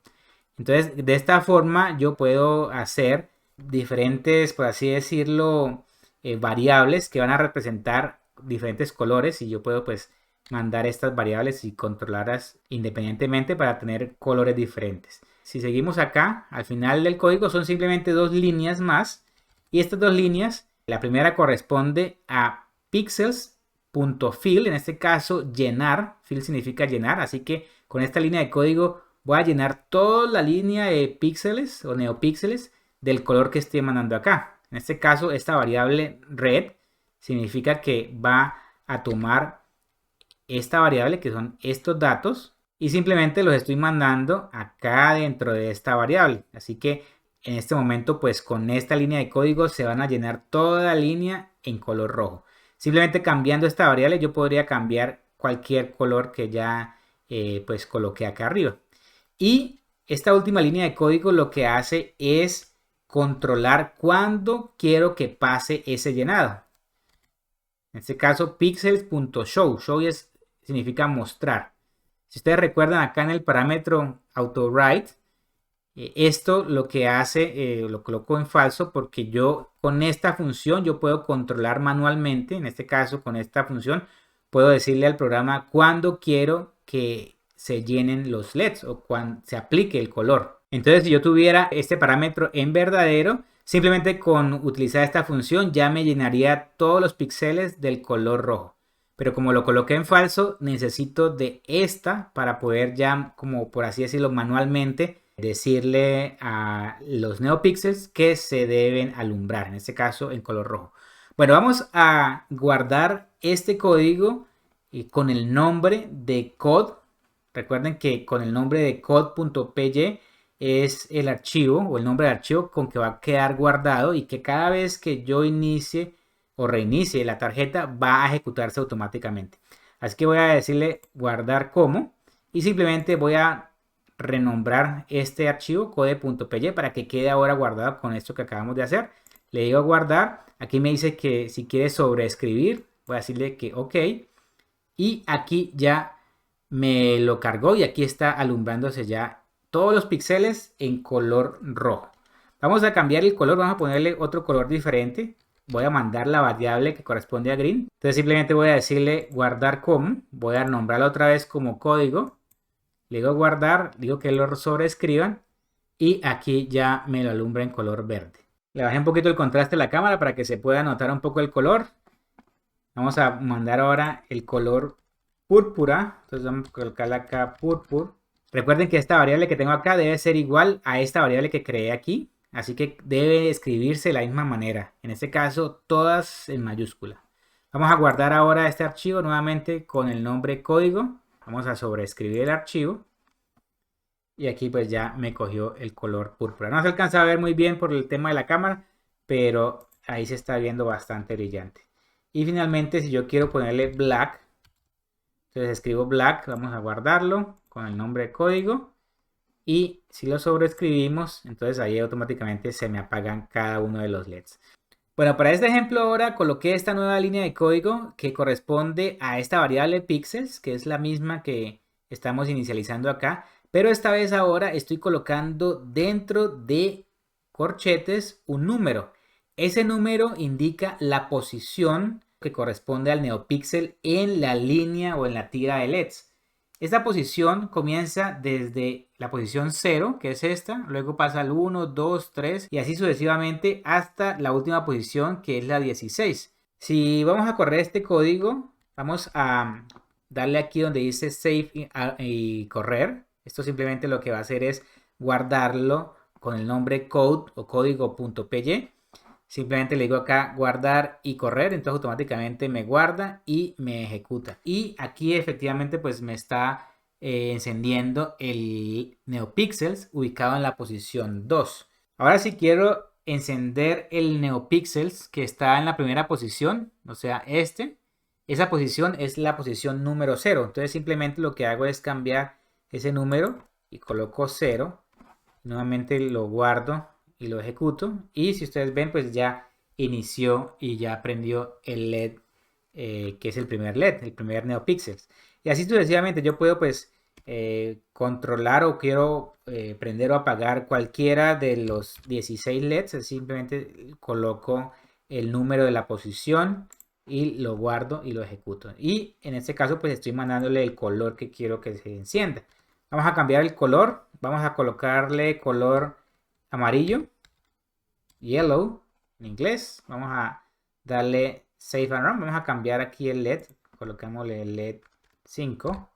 Entonces, de esta forma yo puedo hacer diferentes, por así decirlo, variables que van a representar diferentes colores, y yo puedo pues mandar estas variables y controlarlas independientemente para tener colores diferentes. Si seguimos acá, al final del código son simplemente dos líneas más, y estas dos líneas, la primera corresponde a pixels.fill, en este caso llenar, fill significa llenar, así que con esta línea de código voy a llenar toda la línea de píxeles o neopíxeles del color que estoy mandando acá. En este caso, esta variable red significa que va a tomar esta variable, que son estos datos, y simplemente los estoy mandando acá dentro de esta variable. Así que en este momento, pues con esta línea de código se van a llenar toda la línea en color rojo. Simplemente cambiando esta variable yo podría cambiar cualquier color que ya pues coloqué acá arriba. Y esta última línea de código lo que hace es controlar cuándo quiero que pase ese llenado. En este caso, pixels.show. Show significa mostrar. Si ustedes recuerdan acá en el parámetro auto-write, esto lo que hace, lo coloco en falso porque yo con esta función yo puedo controlar manualmente. En este caso, con esta función puedo decirle al programa cuándo quiero que se llenen los LEDs o cuando se aplique el color. Entonces, si yo tuviera este parámetro en verdadero, simplemente con utilizar esta función ya me llenaría todos los píxeles del color rojo. Pero como lo coloqué en falso, necesito de esta para poder ya, como por así decirlo, manualmente decirle a los NeoPixels que se deben alumbrar, en este caso en color rojo. Bueno, vamos a guardar este código con el nombre de code. Recuerden que con el nombre de code.py es el archivo o el nombre de archivo con que va a quedar guardado, y que cada vez que yo inicie o reinicie la tarjeta va a ejecutarse automáticamente. Así que voy a decirle guardar como y simplemente voy a renombrar este archivo code.py para que quede ahora guardado con esto que acabamos de hacer. Le digo guardar. Aquí me dice que si quiere sobreescribir, voy a decirle que ok, y aquí ya me lo cargó y aquí está alumbrándose ya todos los píxeles en color rojo. Vamos a cambiar el color, vamos a ponerle otro color diferente. Voy a mandar la variable que corresponde a green. Entonces simplemente voy a decirle guardar como. Voy a nombrarla otra vez como código. Le digo guardar, digo que lo sobreescriban y aquí ya me lo alumbra en color verde. Le bajé un poquito el contraste de la cámara para que se pueda notar un poco el color. Vamos a mandar ahora el color púrpura. Entonces vamos a colocarle acá púrpura. Recuerden que esta variable que tengo acá debe ser igual a esta variable que creé aquí. Así que debe escribirse de la misma manera. En este caso, todas en mayúscula. Vamos a guardar ahora este archivo nuevamente con el nombre código. Vamos a sobreescribir el archivo. Y aquí pues ya me cogió el color púrpura. No se alcanza a ver muy bien por el tema de la cámara, pero ahí se está viendo bastante brillante. Y finalmente, si yo quiero ponerle black, entonces escribo black, vamos a guardarlo con el nombre de código. Y si lo sobreescribimos, entonces ahí automáticamente se me apagan cada uno de los LEDs. Bueno, para este ejemplo ahora coloqué esta nueva línea de código que corresponde a esta variable píxeles, que es la misma que estamos inicializando acá, pero esta vez ahora estoy colocando dentro de corchetes un número. Ese número indica la posición que corresponde al neopíxel en la línea o en la tira de LEDs. Esta posición comienza desde la posición 0, que es esta, luego pasa al 1, 2, 3 y así sucesivamente hasta la última posición, que es la 16. Si vamos a correr este código, vamos a darle aquí donde dice save y correr. Esto simplemente lo que va a hacer es guardarlo con el nombre code o código.py. Simplemente le digo acá guardar y correr, entonces automáticamente me guarda y me ejecuta. Y aquí efectivamente pues me está encendiendo el NeoPixels ubicado en la posición 2. Ahora si quiero encender el NeoPixels que está en la primera posición, o sea esa posición es la posición número 0. Entonces simplemente lo que hago es cambiar ese número y coloco 0. Nuevamente lo guardo y lo ejecuto, y si ustedes ven pues ya inició y ya prendió el LED que es el primer LED, el primer NeoPixels, y así sucesivamente yo puedo pues controlar o quiero prender o apagar cualquiera de los 16 LEDs. Simplemente coloco el número de la posición y lo guardo y lo ejecuto, y en este caso pues estoy mandándole el color que quiero que se encienda. Vamos a cambiar el color, vamos a colocarle color amarillo, yellow en inglés. Vamos a darle save and run. Vamos a cambiar aquí el LED, colocámosle el LED 5.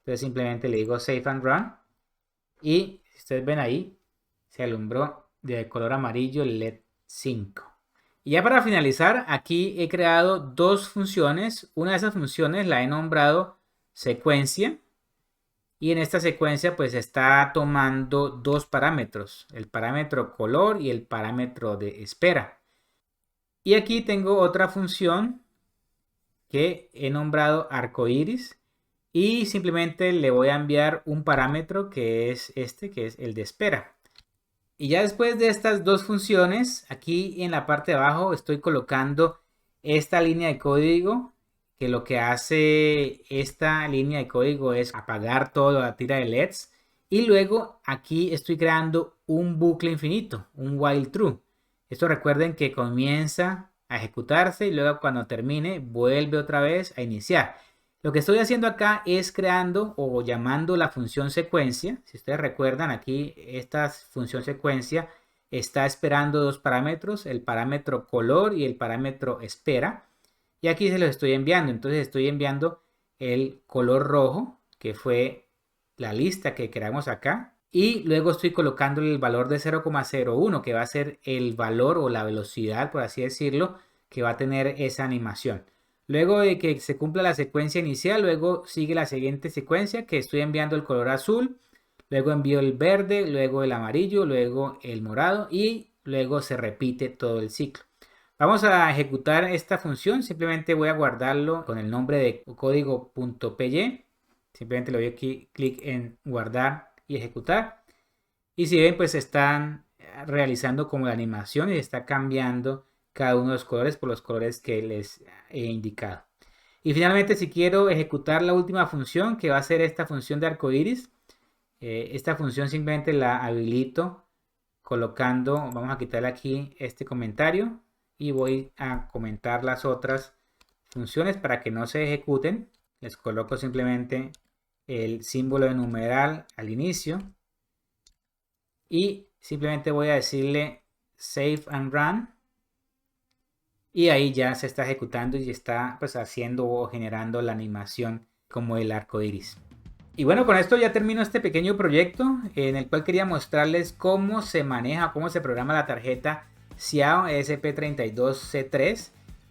Entonces simplemente le digo save and run y si ustedes ven ahí se alumbró de color amarillo el LED 5. Y ya para finalizar, aquí he creado dos funciones. Una de esas funciones la he nombrado secuencia. Y en esta secuencia pues está tomando dos parámetros, el parámetro color y el parámetro de espera. Y aquí tengo otra función que he nombrado arcoiris y simplemente le voy a enviar un parámetro que es este, que es el de espera. Y ya después de estas dos funciones, aquí en la parte de abajo estoy colocando esta línea de código, que lo que hace esta línea de código es apagar toda la tira de LEDs. Y luego aquí estoy creando un bucle infinito, un while true. Esto recuerden que comienza a ejecutarse y luego cuando termine vuelve otra vez a iniciar. Lo que estoy haciendo acá es creando o llamando la función secuencia. Si ustedes recuerdan, aquí esta función secuencia está esperando dos parámetros, el parámetro color y el parámetro espera. Y aquí se los estoy enviando. Entonces estoy enviando el color rojo, que fue la lista que creamos acá. Y luego estoy colocándole el valor de 0,01, que va a ser el valor o la velocidad, por así decirlo, que va a tener esa animación. Luego de que se cumpla la secuencia inicial, luego sigue la siguiente secuencia, que estoy enviando el color azul, luego envío el verde, luego el amarillo, luego el morado y luego se repite todo el ciclo. Vamos a ejecutar esta función. Simplemente voy a guardarlo con el nombre de código.py. Simplemente le doy aquí clic en guardar y ejecutar. Y si ven, pues están realizando como la animación y está cambiando cada uno de los colores por los colores que les he indicado. Y finalmente, si quiero ejecutar la última función, que va a ser esta función de arcoiris, esta función simplemente la habilito colocando, vamos a quitarle aquí este comentario y voy a comentar las otras funciones para que no se ejecuten. Les coloco simplemente el símbolo de numeral al inicio y simplemente voy a decirle save and run y ahí ya se está ejecutando y está pues haciendo o generando la animación como el arco iris. Y bueno, con esto ya termino este pequeño proyecto en el cual quería mostrarles cómo se maneja, cómo se programa la tarjeta Xiao ESP32C3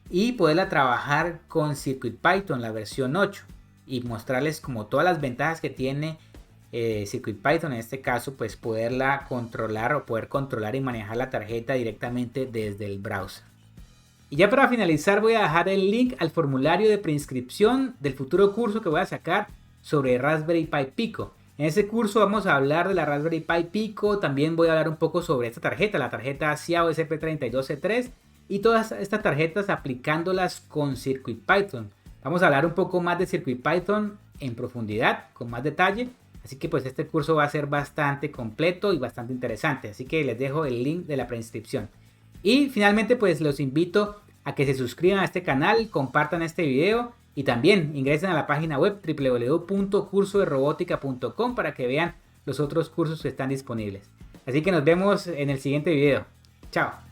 y poderla trabajar con CircuitPython la versión 8 y mostrarles como todas las ventajas que tiene CircuitPython, en este caso, pues poderla controlar o poder controlar y manejar la tarjeta directamente desde el browser. Y ya para finalizar voy a dejar el link al formulario de preinscripción del futuro curso que voy a sacar sobre Raspberry Pi Pico. En ese curso vamos a hablar de la Raspberry Pi Pico, también voy a hablar un poco sobre esta tarjeta, la tarjeta Xiao SP32C3 y todas estas tarjetas aplicándolas con CircuitPython. Vamos a hablar un poco más de CircuitPython en profundidad, con más detalle, así que pues este curso va a ser bastante completo y bastante interesante, así que les dejo el link de la preinscripción. Y finalmente pues los invito a que se suscriban a este canal, compartan este video y también ingresen a la página web www.cursoderobotica.com para que vean los otros cursos que están disponibles. Así que nos vemos en el siguiente video. Chao.